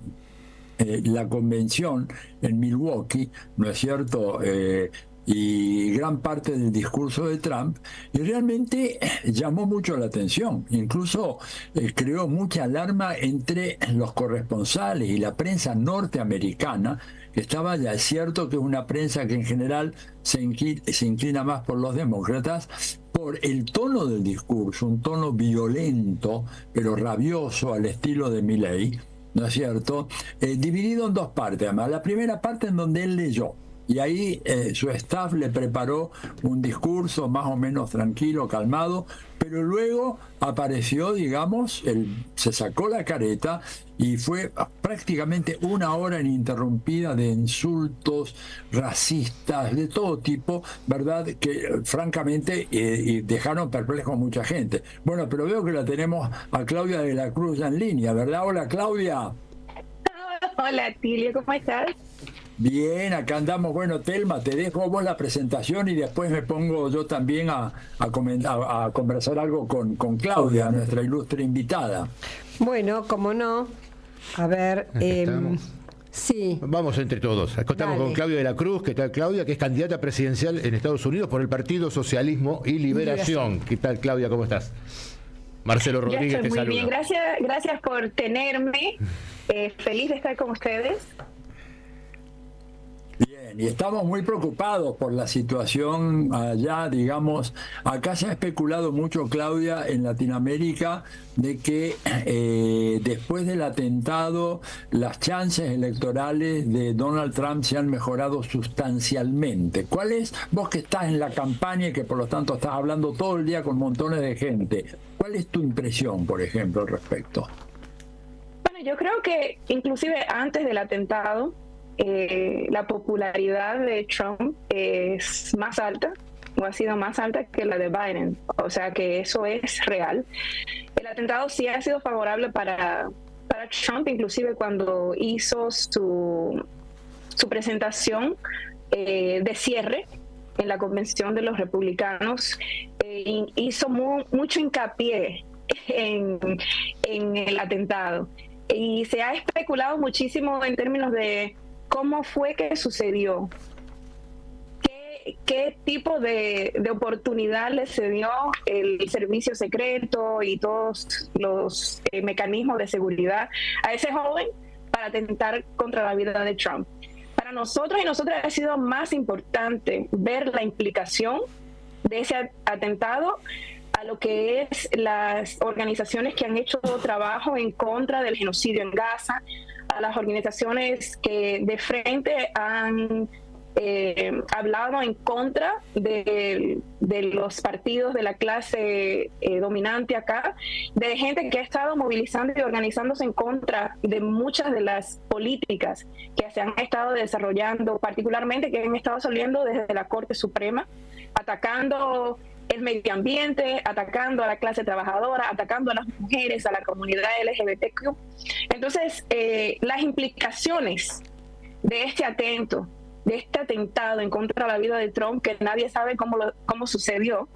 la convención en Milwaukee, ¿no es cierto?, y gran parte del discurso de Trump, y realmente llamó mucho la atención. Incluso creó mucha alarma entre los corresponsales y la prensa norteamericana, que estaba, ya es cierto que es una prensa que en general se inclina más por los demócratas, por el tono del discurso, un tono violento, pero rabioso al estilo de Milley, ¿no es cierto? Dividido en dos partes, además. La primera parte en donde él leyó, y ahí su staff le preparó un discurso más o menos tranquilo, calmado, pero luego apareció, digamos, se sacó la careta y fue prácticamente una hora ininterrumpida de insultos racistas de todo tipo, ¿verdad? Que francamente dejaron perplejo a mucha gente. Bueno, pero veo que la tenemos a Claudia de la Cruz ya en línea, ¿verdad? Hola, Claudia.
Hola, Tilio, ¿cómo estás?
Bien, acá andamos. Bueno, Telma, te dejo vos la presentación y después me pongo yo también a conversar algo con Claudia, nuestra ilustre invitada.
Bueno, como no. A ver, sí.
Vamos entre todos. Acá estamos con Claudia de la Cruz. ¿Qué tal, Claudia? Que es candidata presidencial en Estados Unidos por el Partido Socialismo y Liberación. ¿Qué tal, Claudia? ¿Cómo estás? Marcelo Rodríguez te saluda.
Muy bien, gracias por tenerme. Feliz de estar con ustedes.
Bien, y estamos muy preocupados por la situación allá, digamos. Acá se ha especulado mucho, Claudia, en Latinoamérica, de que después del atentado las chances electorales de Donald Trump se han mejorado sustancialmente. ¿Cuál es, vos que estás en la campaña y que por lo tanto estás hablando todo el día con montones de gente, cuál es tu impresión, por ejemplo, al respecto?
Bueno, yo creo que inclusive antes del atentado, la popularidad de Trump es más alta, o ha sido más alta que la de Biden. O sea que eso es real. El atentado sí ha sido favorable para Trump, inclusive cuando hizo su presentación de cierre en la convención de los republicanos, hizo mucho hincapié en el atentado. Y se ha especulado muchísimo en términos de cómo fue que sucedió, qué tipo de oportunidad le cedió el servicio secreto y todos los mecanismos de seguridad a ese joven para atentar contra la vida de Trump. Para nosotros y nosotras ha sido más importante ver la implicación de ese atentado a lo que es las organizaciones que han hecho trabajo en contra del genocidio en Gaza, a las organizaciones que de frente han hablado en contra de los partidos de la clase dominante acá, de gente que ha estado movilizando y organizándose en contra de muchas de las políticas que se han estado desarrollando, particularmente que han estado saliendo desde la Corte Suprema, atacando el medio ambiente, atacando a la clase trabajadora, atacando a las mujeres, a la comunidad LGBTQ. Entonces, las implicaciones de este atentado en contra de la vida de Trump, que nadie sabe cómo sucedió,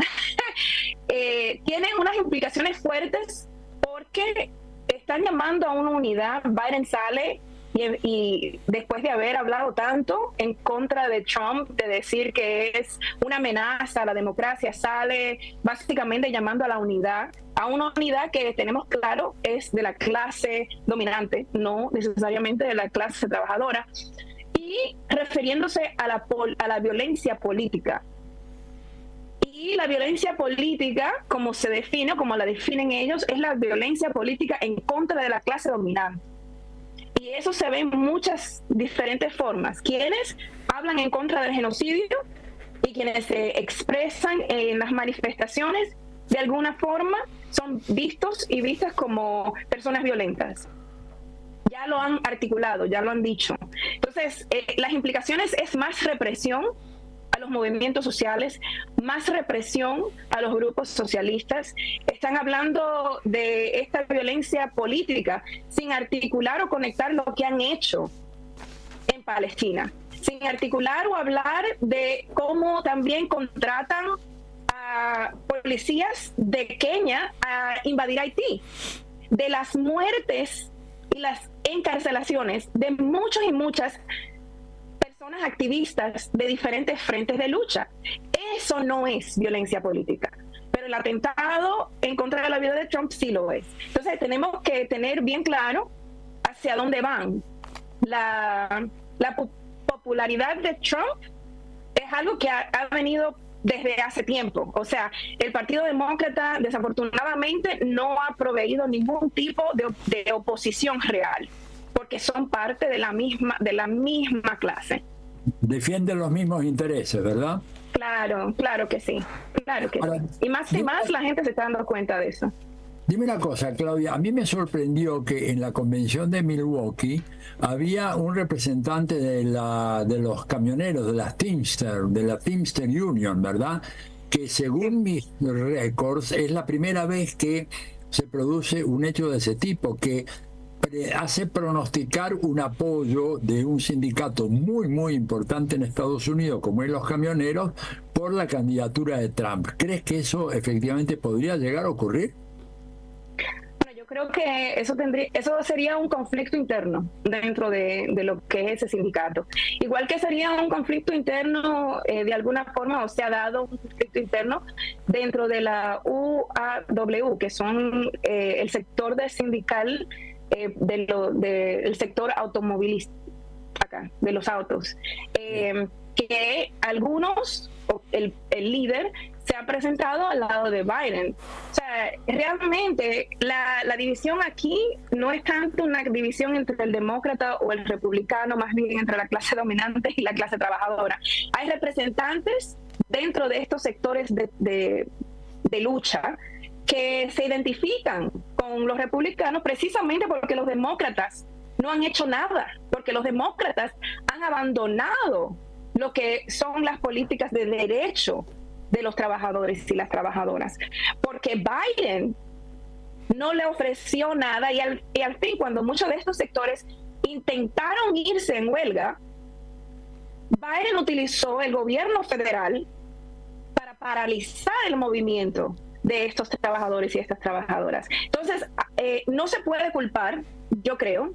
tienen unas implicaciones fuertes porque están llamando a una unidad. Biden sale y después de haber hablado tanto en contra de Trump, de decir que es una amenaza a la democracia, sale básicamente llamando a la unidad, a una unidad que tenemos claro es de la clase dominante, no necesariamente de la clase trabajadora, y refiriéndose a la violencia política. Y la violencia política, como se define, como la definen ellos, es la violencia política en contra de la clase dominante. Y eso se ve en muchas diferentes formas. Quienes hablan en contra del genocidio y quienes se expresan en las manifestaciones, de alguna forma, son vistos y vistas como personas violentas. Ya lo han articulado, ya lo han dicho. Entonces, las implicaciones es más represión a los movimientos sociales, más represión a los grupos socialistas. Están hablando de esta violencia política sin articular o conectar lo que han hecho en Palestina, sin articular o hablar de cómo también contratan a policías de Kenia a invadir Haití, de las muertes y las encarcelaciones de muchos y muchas personas activistas de diferentes frentes de lucha. Eso no es violencia política. Pero el atentado en contra de la vida de Trump sí lo es. Entonces tenemos que tener bien claro hacia dónde van. La popularidad de Trump es algo que ha venido desde hace tiempo. O sea, el Partido Demócrata desafortunadamente no ha proveído ningún tipo de oposición real, porque son parte de la misma clase.
Defienden los mismos intereses, ¿verdad?
Claro que sí.
Ahora,
Y más la gente se está dando cuenta de eso.
Dime una cosa, Claudia, a mí me sorprendió que en la convención de Milwaukee había un representante de los camioneros, de la Teamster Union, ¿verdad? Que según mis récords es la primera vez que se produce un hecho de ese tipo, que hace pronosticar un apoyo de un sindicato muy, muy importante en Estados Unidos, como es los camioneros, por la candidatura de Trump. ¿Crees que eso efectivamente podría llegar a ocurrir?
Yo creo que eso sería un conflicto interno dentro de lo que es ese sindicato. Igual que sería un conflicto interno de alguna forma, o se ha dado un conflicto interno dentro de la UAW, que son el sector sindical del sector automovilista, acá, de los autos. Que algunos, el líder, se ha presentado al lado de Biden. O sea, realmente la división aquí no es tanto una división entre el demócrata o el republicano, más bien entre la clase dominante y la clase trabajadora. Hay representantes dentro de estos sectores de lucha que se identifican con los republicanos precisamente porque los demócratas no han hecho nada, porque los demócratas han abandonado lo que son las políticas de derecho de los trabajadores y las trabajadoras, porque Biden no le ofreció nada y al fin, cuando muchos de estos sectores intentaron irse en huelga, Biden utilizó el gobierno federal para paralizar el movimiento de estos trabajadores y estas trabajadoras. Entonces, no se puede culpar, yo creo,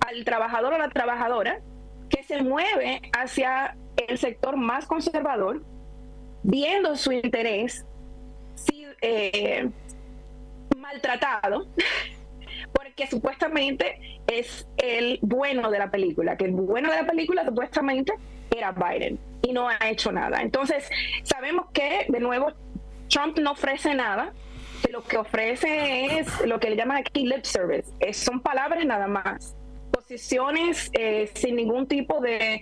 al trabajador o la trabajadora que se mueve hacia el sector más conservador, viendo su interés maltratado, porque supuestamente es el bueno de la película, que el bueno de la película supuestamente era Biden y no ha hecho nada. Entonces, sabemos que, de nuevo, Trump no ofrece nada, que lo que ofrece es lo que le llaman aquí lip service, son palabras nada más, posiciones sin ningún tipo de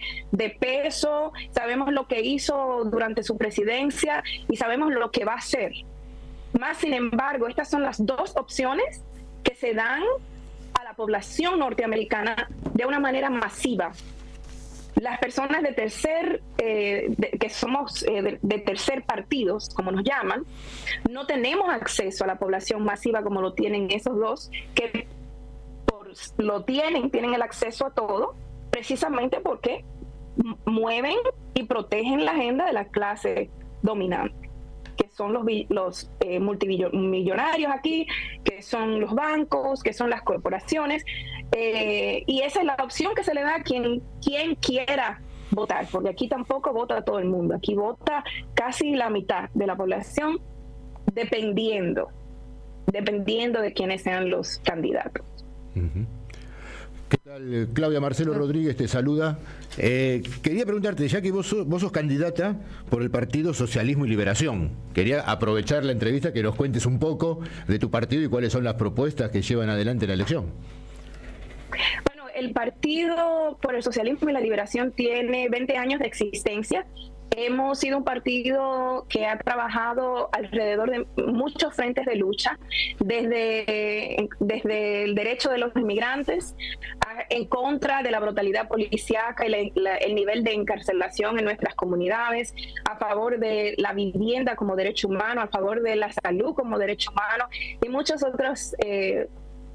peso. Sabemos lo que hizo durante su presidencia y sabemos lo que va a hacer. Más sin embargo, estas son las dos opciones que se dan a la población norteamericana de una manera masiva. Las personas de tercer, que somos de tercer partidos, como nos llaman, no tenemos acceso a la población masiva como lo tienen esos dos, que tienen el acceso a todo, precisamente porque mueven y protegen la agenda de la clase dominante, que son los multimillonarios aquí, que son los bancos, que son las corporaciones, y esa es la opción que se le da a quien quiera votar, porque aquí tampoco vota todo el mundo, aquí vota casi la mitad de la población, dependiendo de quiénes sean los candidatos.
¿Qué tal, Claudia? Marcelo Rodríguez te saluda. Quería preguntarte, ya que vos sos candidata por el Partido Socialismo y Liberación, quería aprovechar la entrevista que nos cuentes un poco de tu partido y cuáles son las propuestas que llevan adelante la elección.
Bueno, el Partido por el Socialismo y la Liberación tiene 20 años de existencia. Hemos sido un partido que ha trabajado alrededor de muchos frentes de lucha, desde el derecho de los inmigrantes, en contra de la brutalidad policíaca y el nivel de encarcelación en nuestras comunidades, a favor de la vivienda como derecho humano, a favor de la salud como derecho humano y muchos otros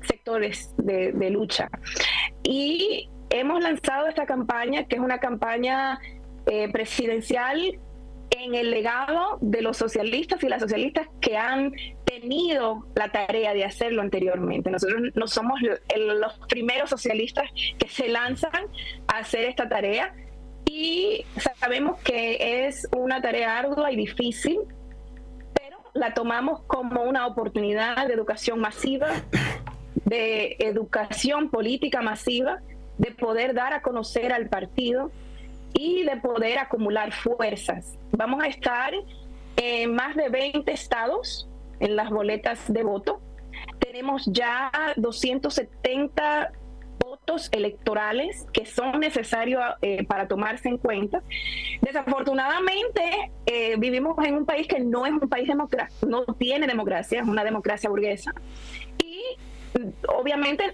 sectores de lucha. Y hemos lanzado esta campaña, que es una campaña presidencial en el legado de los socialistas y las socialistas que han tenido la tarea de hacerlo anteriormente. Nosotros no somos los primeros socialistas que se lanzan a hacer esta tarea. y sabemos que es una tarea ardua y difícil, pero la tomamos como una oportunidad de educación masiva, de educación política masiva, de poder dar a conocer al partido y de poder acumular fuerzas. Vamos a estar en más de 20 estados en las boletas de voto. Tenemos ya 270 votos electorales que son necesarios para tomarse en cuenta. Desafortunadamente, vivimos en un país que no es un país democrático, no tiene democracia, es una democracia burguesa. Y obviamente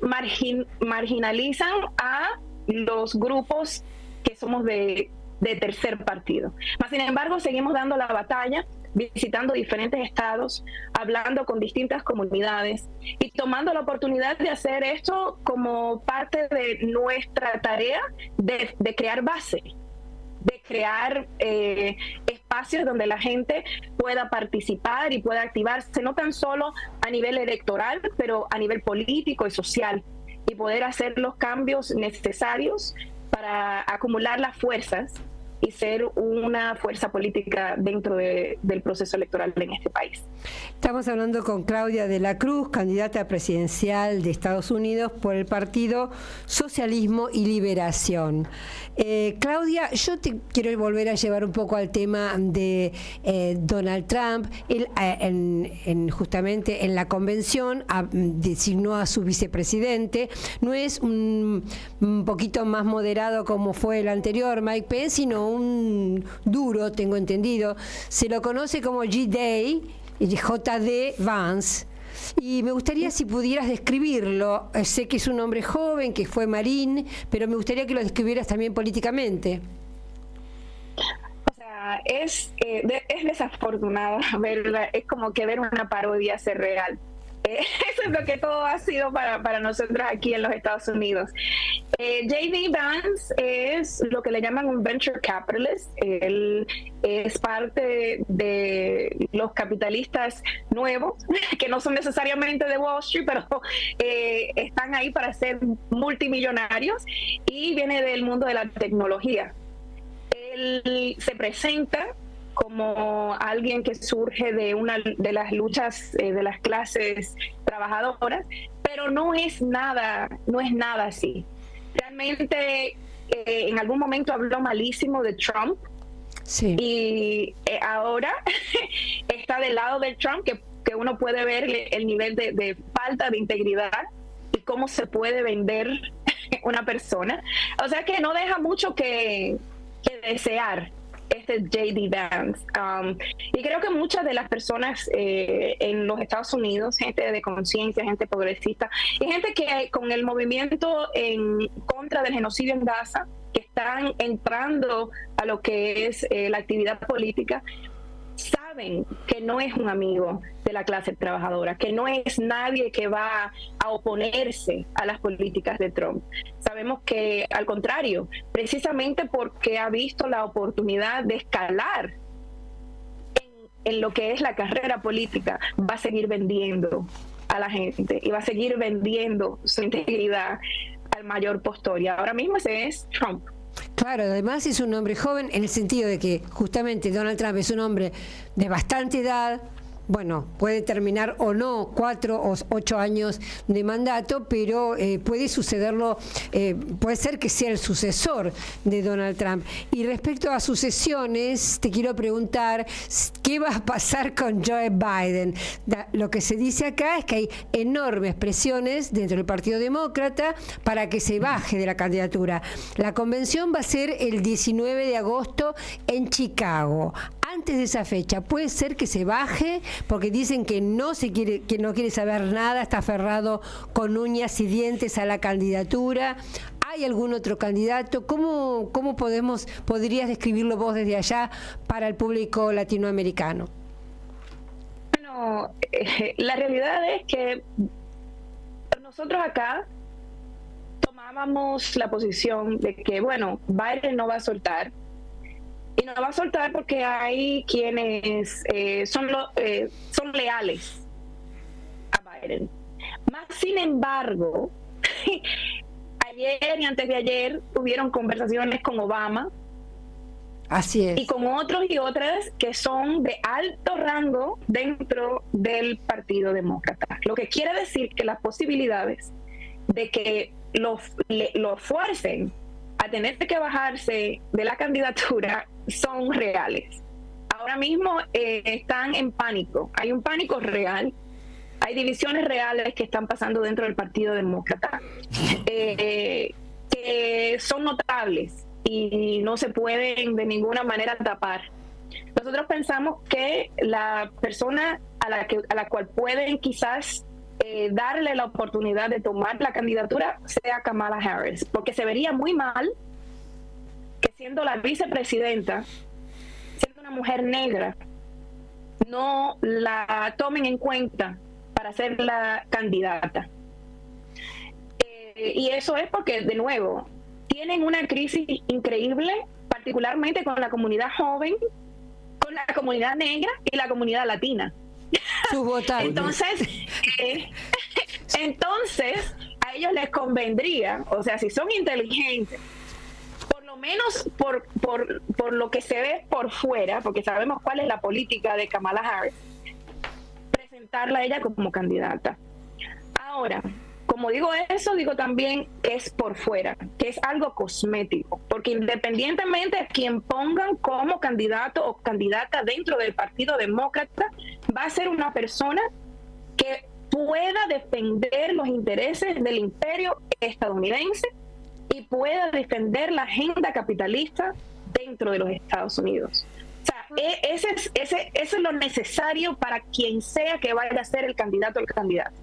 marginalizan a los grupos que somos de tercer partido. Mas, sin embargo, seguimos dando la batalla, visitando diferentes estados, hablando con distintas comunidades y tomando la oportunidad de hacer esto como parte de nuestra tarea de crear base, de crear espacios donde la gente pueda participar y pueda activarse, no tan solo a nivel electoral, pero a nivel político y social, y poder hacer los cambios necesarios para acumular las fuerzas y ser una fuerza política dentro del proceso electoral en este país.
Estamos hablando con Claudia de la Cruz, candidata presidencial de Estados Unidos por el Partido Socialismo y Liberación. Claudia, yo te quiero volver a llevar un poco al tema de Donald Trump. Él, justamente en la convención designó a su vicepresidente. No es un poquito más moderado como fue el anterior, Mike Pence, sino un duro, tengo entendido. Se lo conoce como J.D. Vance. Y me gustaría, si pudieras describirlo, sé que es un hombre joven, que fue marín, pero me gustaría que lo describieras también políticamente.
O sea, es desafortunado verla, es como que ver una parodia ser real. Eso es lo que todo ha sido para nosotros aquí en los Estados Unidos. J.D. Vance es lo que le llaman un venture capitalist. Él es parte de los capitalistas nuevos, que no son necesariamente de Wall Street, pero están ahí para ser multimillonarios, y viene del mundo de la tecnología. Él se presenta como alguien que surge de una de las luchas de las clases trabajadoras, pero no es nada así. Realmente en algún momento habló malísimo de Trump, sí, y ahora está del lado de Trump, que uno puede ver el nivel de falta de integridad y cómo se puede vender una persona. O sea que no deja mucho que desear este J.D. Vance. Y creo que muchas de las personas en los Estados Unidos, gente de conciencia, gente progresista, y gente que con el movimiento en contra del genocidio en Gaza, que están entrando a lo que es la actividad política, saben que no es un amigo de la clase trabajadora, que no es nadie que va a oponerse a las políticas de Trump. Sabemos que, al contrario, precisamente porque ha visto la oportunidad de escalar en lo que es la carrera política, va a seguir vendiendo a la gente y va a seguir vendiendo su integridad al mayor postor. Y ahora mismo ese es Trump.
Claro, además es un hombre joven en el sentido de que justamente Donald Trump es un hombre de bastante edad. Bueno, puede terminar o no 4 o 8 años de mandato, pero puede sucederlo, puede ser que sea el sucesor de Donald Trump. Y respecto a sucesiones, te quiero preguntar, ¿qué va a pasar con Joe Biden? Lo que se dice acá es que hay enormes presiones dentro del Partido Demócrata para que se baje de la candidatura. La convención va a ser el 19 de agosto en Chicago. Antes de esa fecha, ¿puede ser que se baje? Porque dicen que no quiere saber nada, está aferrado con uñas y dientes a la candidatura. ¿Hay algún otro candidato? ¿Cómo podrías describirlo vos desde allá para el público latinoamericano?
Bueno, la realidad es que nosotros acá tomábamos la posición de que, bueno, Biden no va a soltar. Y no va a soltar porque hay quienes son leales a Biden. Más sin embargo, ayer y antes de ayer hubieron conversaciones con Obama
Así es.
Y con otros y otras que son de alto rango dentro del Partido Demócrata. Lo que quiere decir que las posibilidades de que lo fuercen a tener que bajarse de la candidatura son reales. Ahora mismo están en pánico. Hay un pánico real. Hay divisiones reales que están pasando dentro del Partido Demócrata que son notables y no se pueden de ninguna manera tapar. Nosotros pensamos que la persona a la cual pueden quizás darle la oportunidad de tomar la candidatura sea Kamala Harris, porque se vería muy mal que siendo la vicepresidenta, siendo una mujer negra, no la tomen en cuenta para ser la candidata. Y eso es porque, de nuevo, tienen una crisis increíble, particularmente con la comunidad joven, con la comunidad negra y la comunidad latina.
Sus votantes.
Entonces, a ellos les convendría, o sea, si son inteligentes, por lo menos por lo que se ve por fuera, porque sabemos cuál es la política de Kamala Harris, presentarla a ella como candidata. Ahora, como digo eso, digo también que es por fuera, que es algo cosmético, porque independientemente de quien pongan como candidato o candidata dentro del Partido Demócrata, va a ser una persona que pueda defender los intereses del imperio estadounidense y pueda defender la agenda capitalista dentro de los Estados Unidos. O sea, eso es lo necesario para quien sea que vaya a ser el candidato o el candidato.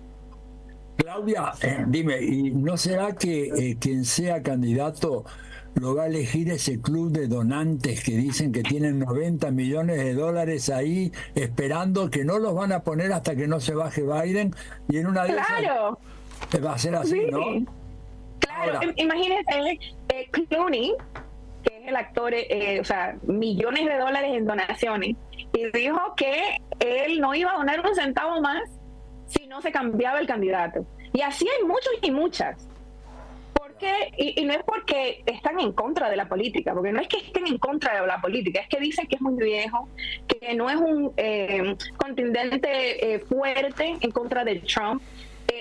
Claudia, dime, ¿y no será que quien sea candidato lo va a elegir ese club de donantes que dicen que tienen 90 millones de dólares ahí esperando, que no los van a poner hasta que no se baje Biden? Y en una de
¡Claro!
esas va a ser así,
Sí.
¿no?
Claro,
Ahora,
imagínate, Clooney, que es el actor, o sea, millones de dólares en donaciones, y dijo que él no iba a donar un centavo más si no se cambiaba el candidato. Y así hay muchos y muchas. Porque, y no es porque están en contra de la política, porque no es que estén en contra de la política, es que dicen que es muy viejo, que no es un contingente fuerte en contra de Trump.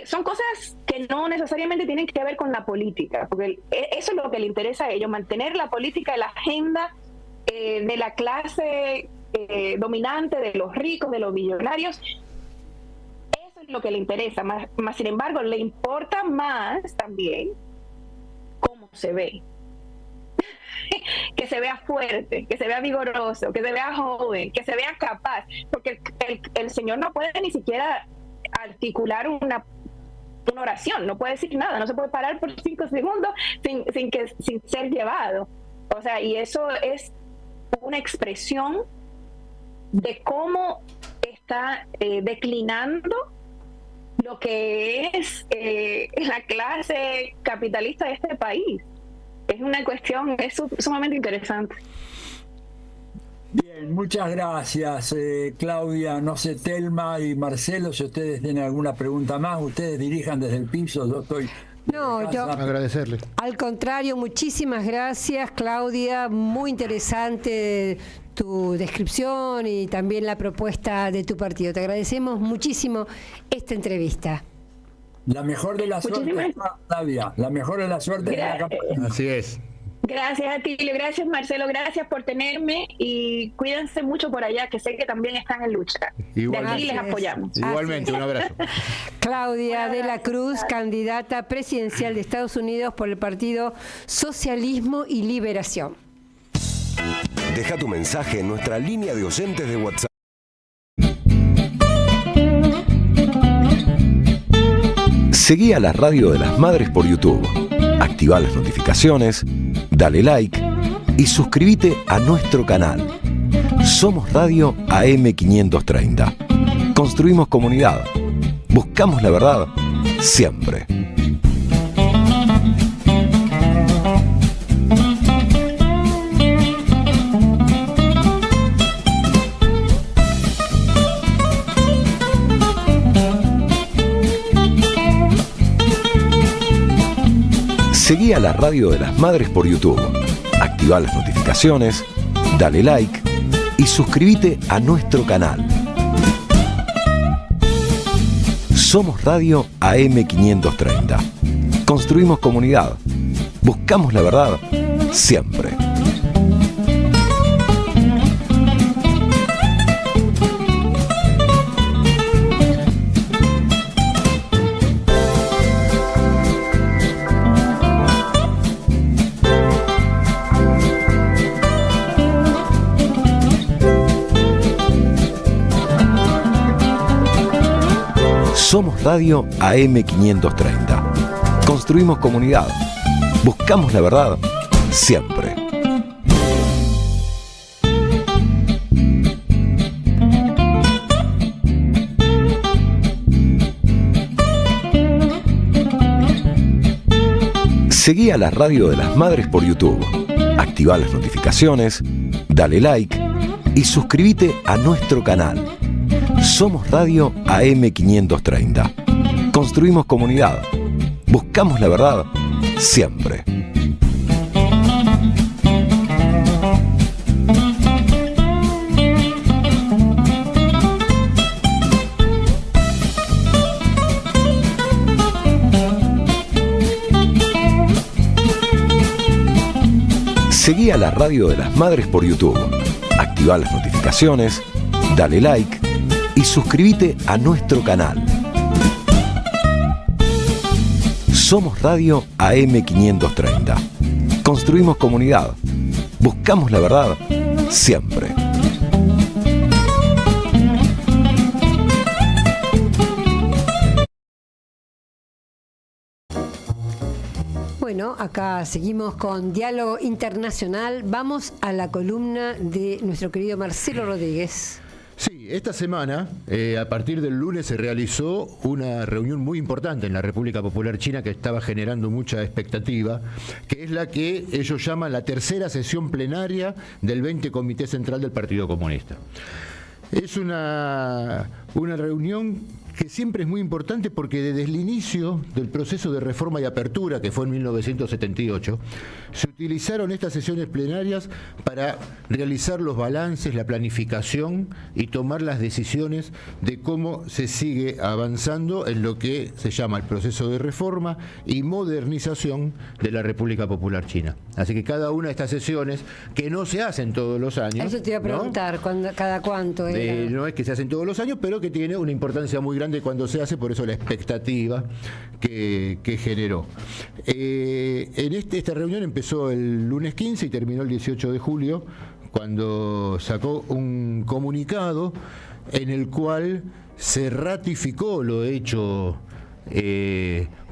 Son cosas que no necesariamente tienen que ver con la política, porque eso es lo que le interesa a ellos, mantener la política y la agenda de la clase dominante, de los ricos, de los millonarios. Eso es lo que le interesa, más sin embargo, le importa más también cómo se ve. Que se vea fuerte, que se vea vigoroso, que se vea joven, que se vea capaz, porque el señor no puede ni siquiera articular una oración, no puede decir nada, no se puede parar por 5 segundos sin ser llevado. O sea, y eso es una expresión de cómo está declinando lo que es la clase capitalista de este país. Es una cuestión, es sumamente interesante.
bien, muchas gracias, Claudia. No sé, Telma y Marcelo, si ustedes tienen alguna pregunta más, ustedes dirijan desde el piso, yo estoy...
No, yo
agradecerle.
Al contrario, muchísimas gracias, Claudia. Muy interesante tu descripción y también la propuesta de tu partido. Te agradecemos muchísimo esta entrevista.
La mejor de la suerte, Claudia. La mejor de la suerte es la campaña.
Así es.
Gracias a ti, gracias Marcelo, gracias por tenerme y cuídense mucho por allá, que sé que también están en lucha.
Igualmente.
De aquí les apoyamos.
Igualmente, un abrazo.
Claudia de la Cruz, candidata presidencial de Estados Unidos por el Partido Socialismo y Liberación.
Deja tu mensaje en nuestra línea de oyentes de WhatsApp. Seguí a la Radio de las Madres por YouTube. Activa las notificaciones, dale like y suscríbete a nuestro canal. Somos Radio AM530. Construimos comunidad. Buscamos la verdad siempre. Seguí a la Radio de las Madres por YouTube. Activa las notificaciones, dale like y suscríbete a nuestro canal. Somos Radio AM530. Construimos comunidad. Buscamos la verdad siempre. Somos Radio AM530. Construimos comunidad. Buscamos la verdad siempre. Seguí a la Radio de las Madres por YouTube. Activá las notificaciones, dale like y suscríbete a nuestro canal. Somos Radio AM530. Construimos comunidad. Buscamos la verdad siempre. Seguí a la Radio de las Madres por YouTube. Activá las notificaciones, dale like y suscríbete a nuestro canal. Somos Radio AM530. Construimos comunidad. Buscamos la verdad siempre.
Bueno, acá seguimos con Diálogo Internacional. Vamos a la columna de nuestro querido Marcelo Rodríguez.
Sí, esta semana, a partir del lunes, se realizó una reunión muy importante en la República Popular China que estaba generando mucha expectativa, que es la que ellos llaman la tercera sesión plenaria del 20 Comité Central del Partido Comunista. Es una reunión que siempre es muy importante porque desde el inicio del proceso de reforma y apertura, que fue en 1978, se utilizaron estas sesiones plenarias para realizar los balances, la planificación y tomar las decisiones de cómo se sigue avanzando en lo que se llama el proceso de reforma y modernización de la República Popular China. Así que cada una de estas sesiones, que no se hacen todos los años...
Eso te iba a preguntar, ¿no? ¿Cada cuánto era?
No es que se hacen todos los años, pero que tiene una importancia muy grande cuando se hace, por eso la expectativa que generó. Esta reunión empezó el lunes 15 y terminó el 18 de julio, cuando sacó un comunicado en el cual se ratificó lo hecho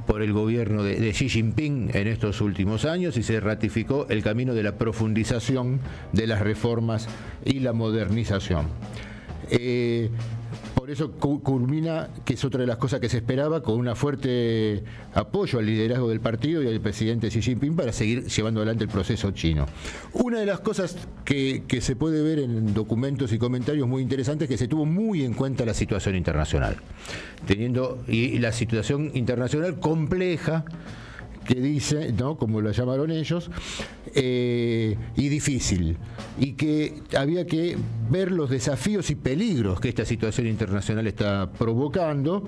por el gobierno de Xi Jinping en estos últimos años y se ratificó el camino de la profundización de las reformas y la modernización. Por eso culmina, que es otra de las cosas que se esperaba, con un fuerte apoyo al liderazgo del partido y al presidente Xi Jinping para seguir llevando adelante el proceso chino. Una de las cosas que se puede ver en documentos y comentarios muy interesantes es que se tuvo muy en cuenta la situación internacional, y la situación internacional compleja, que dice, ¿no?, como lo llamaron ellos, y difícil, y que había que ver los desafíos y peligros que esta situación internacional está provocando,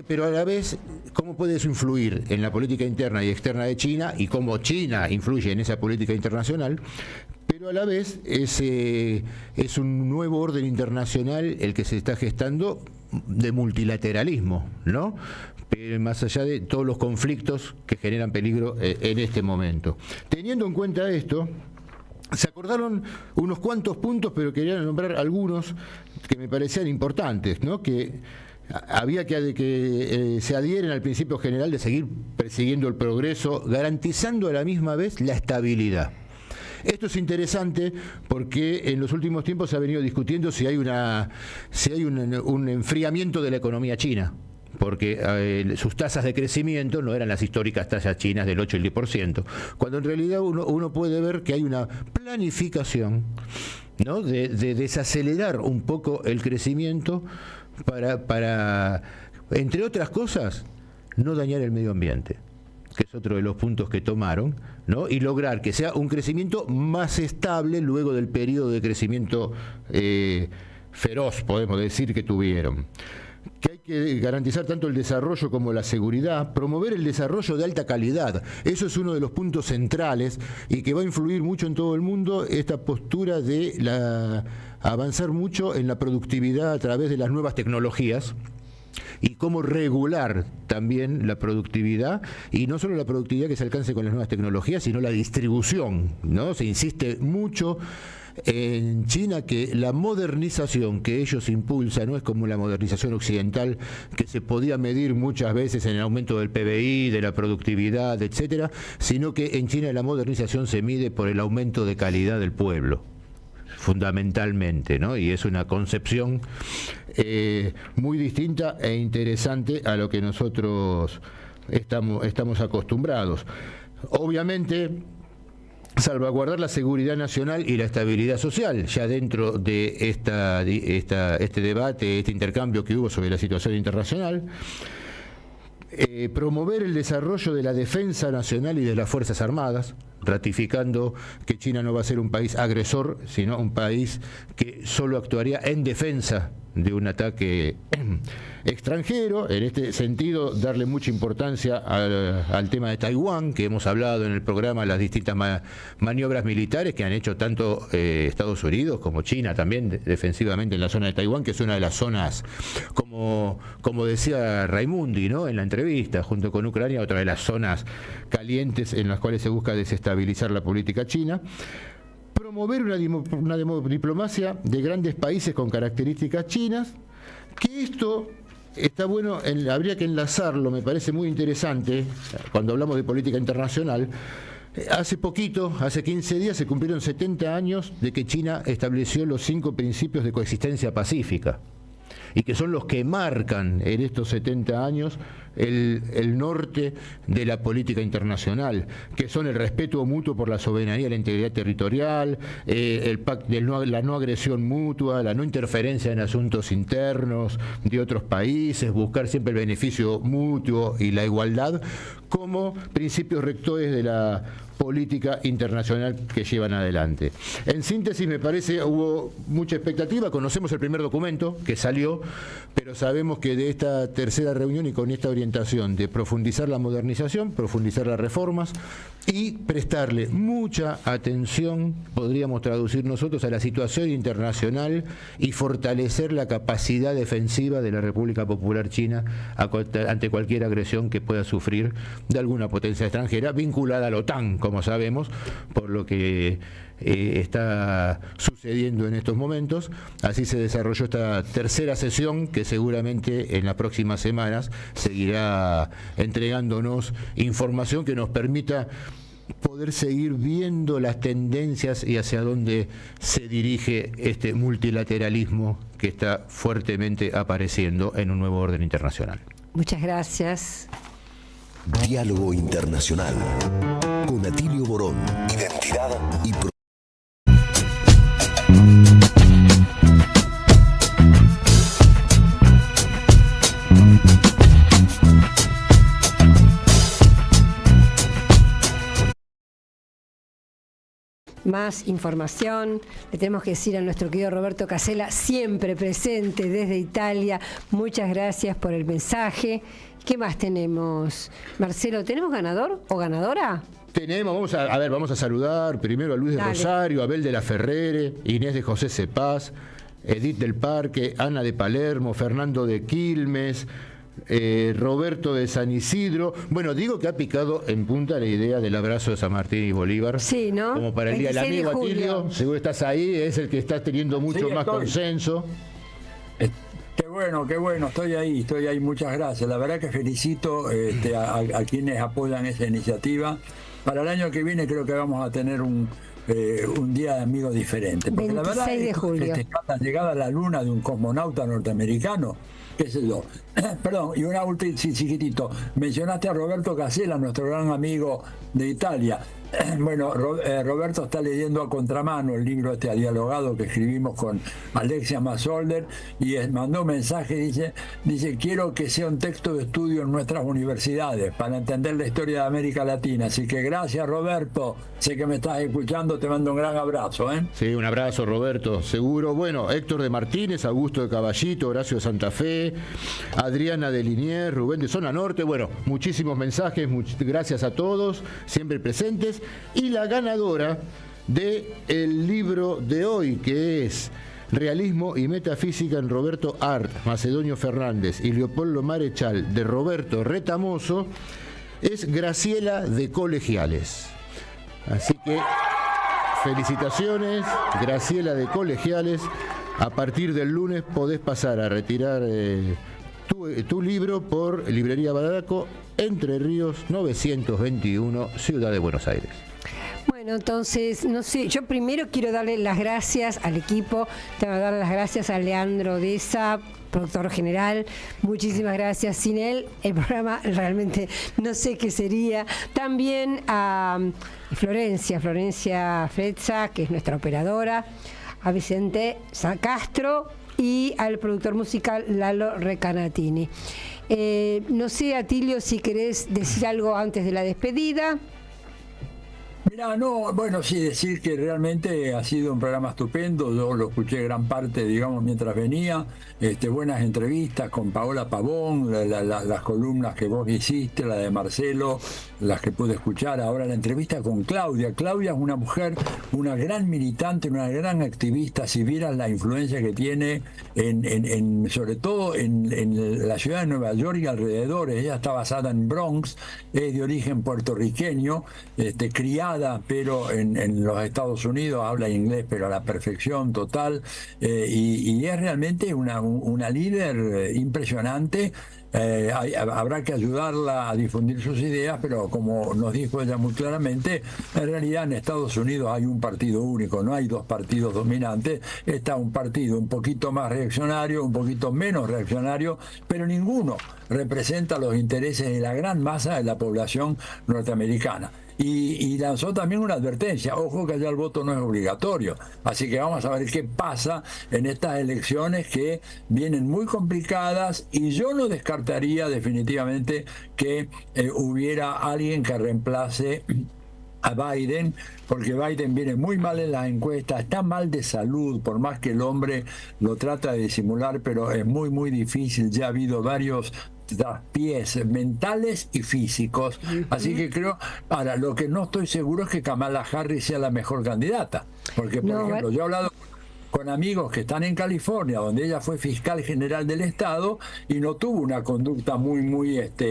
pero a la vez, cómo puede eso influir en la política interna y externa de China, y cómo China influye en esa política internacional, pero a la vez es un nuevo orden internacional el que se está gestando, de multilateralismo, ¿no?, más allá de todos los conflictos que generan peligro en este momento. Teniendo en cuenta esto, se acordaron unos cuantos puntos, pero quería nombrar algunos que me parecían importantes, ¿no?, que había que se adhieren al principio general de seguir persiguiendo el progreso, garantizando a la misma vez la estabilidad. Esto es interesante porque en los últimos tiempos se ha venido discutiendo si hay un enfriamiento de la economía china, porque sus tasas de crecimiento no eran las históricas tasas chinas del 8 y el 10%, cuando en realidad uno puede ver que hay una planificación, ¿no?, de desacelerar un poco el crecimiento para, entre otras cosas, no dañar el medio ambiente. que es otro de los puntos que tomaron, ¿no? Y lograr que sea un crecimiento más estable luego del periodo de crecimiento feroz, podemos decir, que tuvieron. Que hay que garantizar tanto el desarrollo como la seguridad, promover el desarrollo de alta calidad. Eso es uno de los puntos centrales y que va a influir mucho en todo el mundo, esta postura de avanzar mucho en la productividad a través de las nuevas tecnologías y cómo regular también la productividad, y no solo la productividad que se alcance con las nuevas tecnologías, sino la distribución, ¿no? Se insiste mucho en China que la modernización que ellos impulsan no es como la modernización occidental, que se podía medir muchas veces en el aumento del PBI, de la productividad, etcétera, sino que en China la modernización se mide por el aumento de calidad del pueblo, fundamentalmente, ¿no? Y es una concepción muy distinta e interesante a lo que nosotros estamos acostumbrados. Obviamente, salvaguardar la seguridad nacional y la estabilidad social, ya dentro de este debate, este intercambio que hubo sobre la situación internacional. Promover el desarrollo de la defensa nacional y de las Fuerzas Armadas, ratificando que China no va a ser un país agresor, sino un país que solo actuaría en defensa de un ataque extranjero. En este sentido, darle mucha importancia al tema de Taiwán, que hemos hablado en el programa, las distintas maniobras militares que han hecho tanto Estados Unidos como China también defensivamente en la zona de Taiwán, que es una de las zonas, como decía Raimundi, ¿no?, en la entrevista, junto con Ucrania, otra de las zonas calientes en las cuales se busca desestabilizar la política china. Promover una diplomacia de grandes países con características chinas, que esto está bueno, habría que enlazarlo, me parece muy interesante, cuando hablamos de política internacional. Hace poquito, hace 15 días, se cumplieron 70 años de que China estableció los 5 principios de coexistencia pacífica, y que son los que marcan en estos 70 años el norte de la política internacional, que son el respeto mutuo por la soberanía y la integridad territorial, la no agresión mutua, la no interferencia en asuntos internos de otros países, buscar siempre el beneficio mutuo y la igualdad como principios rectores de la política internacional que llevan adelante. En síntesis, me parece, hubo mucha expectativa. Conocemos el primer documento que salió, pero sabemos que de esta tercera reunión y con esta orientación de profundizar la modernización, profundizar las reformas y prestarle mucha atención, podríamos traducir nosotros, a la situación internacional y fortalecer la capacidad defensiva de la República Popular China ante cualquier agresión que pueda sufrir de alguna potencia extranjera vinculada a la OTAN, como sabemos, por lo que está sucediendo en estos momentos. Así se desarrolló esta tercera sesión, que seguramente en las próximas semanas seguirá entregándonos información que nos permita poder seguir viendo las tendencias y hacia dónde se dirige este multilateralismo que está fuertemente apareciendo en un nuevo orden internacional.
Muchas gracias.
Diálogo Internacional con Atilio Borón. Identidad y
Más información, le tenemos que decir a nuestro querido Roberto Casella, siempre presente desde Italia. Muchas gracias por el mensaje. ¿Qué más tenemos? Marcelo, ¿tenemos ganador o ganadora?
Tenemos, vamos a saludar primero a Luis de Rosario, Abel de la Ferrere, Inés de José Cepaz, Edith del Parque, Ana de Palermo, Fernando de Quilmes, Roberto de San Isidro. Bueno, digo que ha picado en punta la idea del abrazo de San Martín y Bolívar.
Sí, ¿no?
Como para el día del amigo, Atilio, seguro estás ahí, es el que está teniendo mucho más consenso.
Qué bueno, estoy ahí, muchas gracias. La verdad que felicito a quienes apoyan esa iniciativa. Para el año que viene creo que vamos a tener un día de amigos diferente. Porque
26
la verdad
de julio.
La llegada a la luna de un cosmonauta norteamericano, qué sé yo. Perdón, y una última chiquitito. Mencionaste a Roberto Casella, nuestro gran amigo de Italia. Bueno, Roberto está leyendo a contramano el libro dialogado que escribimos con Alexia Masolder y mandó un mensaje, dice quiero que sea un texto de estudio en nuestras universidades para entender la historia de América Latina. Así que gracias, Roberto. Sé que me estás escuchando, te mando un gran abrazo.
Sí, un abrazo, Roberto, seguro. Bueno, Héctor de Martínez, Augusto de Caballito, Horacio de Santa Fe, Adriana de Liniers, Rubén de Zona Norte. Bueno, muchísimos mensajes, gracias a todos, siempre presentes. Y la ganadora del libro de hoy, que es Realismo y Metafísica en Roberto Art, Macedonio Fernández y Leopoldo Marechal, de Roberto Retamoso, es Graciela de Colegiales. Así que felicitaciones, Graciela de Colegiales. A partir del lunes podés pasar a retirar tu libro por Librería Baraco, Entre Ríos 921, Ciudad de Buenos Aires.
Bueno, entonces, no sé, yo primero quiero darle las gracias al equipo, tengo que darle las gracias a Leandro Deza, productor general, muchísimas gracias. Sin él, el programa realmente no sé qué sería. También a Florencia Frezza, que es nuestra operadora, a Vicente Castro y al productor musical Lalo Recanatini. No sé, Atilio, si querés decir algo antes de la despedida.
Mirá, no, bueno, sí, decir que realmente ha sido un programa estupendo. Yo lo escuché gran parte, digamos, mientras venía. Buenas entrevistas con Paola Pavón, las columnas que vos hiciste, la de Marcelo, las que pude escuchar. Ahora la entrevista con Claudia. Claudia es una mujer, una gran militante, una gran activista. Si vieras la influencia que tiene, sobre todo en la ciudad de Nueva York y alrededores. Ella está basada en Bronx, es de origen puertorriqueño, criada pero en los Estados Unidos, habla inglés pero a la perfección total, y es realmente una líder impresionante. Habrá que ayudarla a difundir sus ideas, pero como nos dijo ella muy claramente, en realidad en Estados Unidos hay un partido único, no hay dos partidos dominantes. Está un partido un poquito más reaccionario, un poquito menos reaccionario, pero ninguno representa los intereses de la gran masa de la población norteamericana. Y lanzó también una advertencia: ojo que allá el voto no es obligatorio. Así que vamos a ver qué pasa en estas elecciones que vienen muy complicadas, y yo no descartaría definitivamente que hubiera alguien que reemplace a Biden, porque Biden viene muy mal en las encuestas, está mal de salud, por más que el hombre lo trata de disimular, pero es muy, muy difícil. Ya ha habido varios traspiés mentales y físicos, así que creo, ahora lo que no estoy seguro es que Kamala Harris sea la mejor candidata, porque por ejemplo yo he hablado con amigos que están en California, donde ella fue fiscal general del estado y no tuvo una conducta muy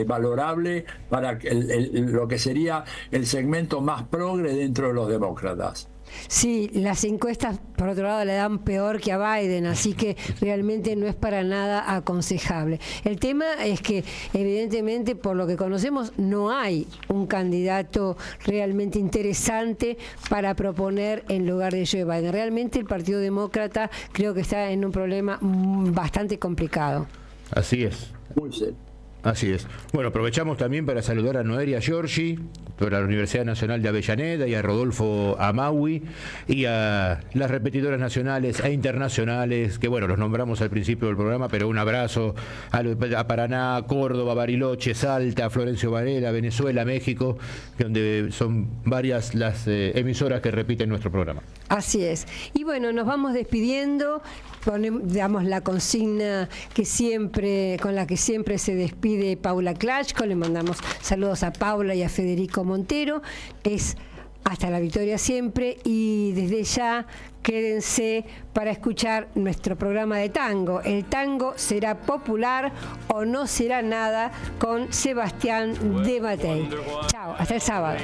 valorable para lo que sería el segmento más progre dentro de los demócratas.
Sí, las encuestas por otro lado le dan peor que a Biden, así que realmente no es para nada aconsejable. El tema es que evidentemente, por lo que conocemos, no hay un candidato realmente interesante para proponer en lugar de Joe Biden. Realmente el Partido Demócrata creo que está en un problema bastante complicado.
Así es.
Muy serio.
Así es. Bueno, aprovechamos también para saludar a Noelia Giorgi, por la Universidad Nacional de Avellaneda, y a Rodolfo Amaui, y a las repetidoras nacionales e internacionales, que bueno, los nombramos al principio del programa, pero un abrazo a Paraná, Córdoba, Bariloche, Salta, Florencio Varela, Venezuela, México, donde son varias las emisoras que repiten nuestro programa.
Así es. Y bueno, nos vamos despidiendo. Damos la consigna con la que siempre se despide Paula Klachko. Le mandamos saludos a Paula y a Federico Montero. Es hasta la victoria siempre, y desde ya quédense para escuchar nuestro programa de tango. El tango será popular o no será nada, con Sebastián de Matei. Chao, hasta el sábado.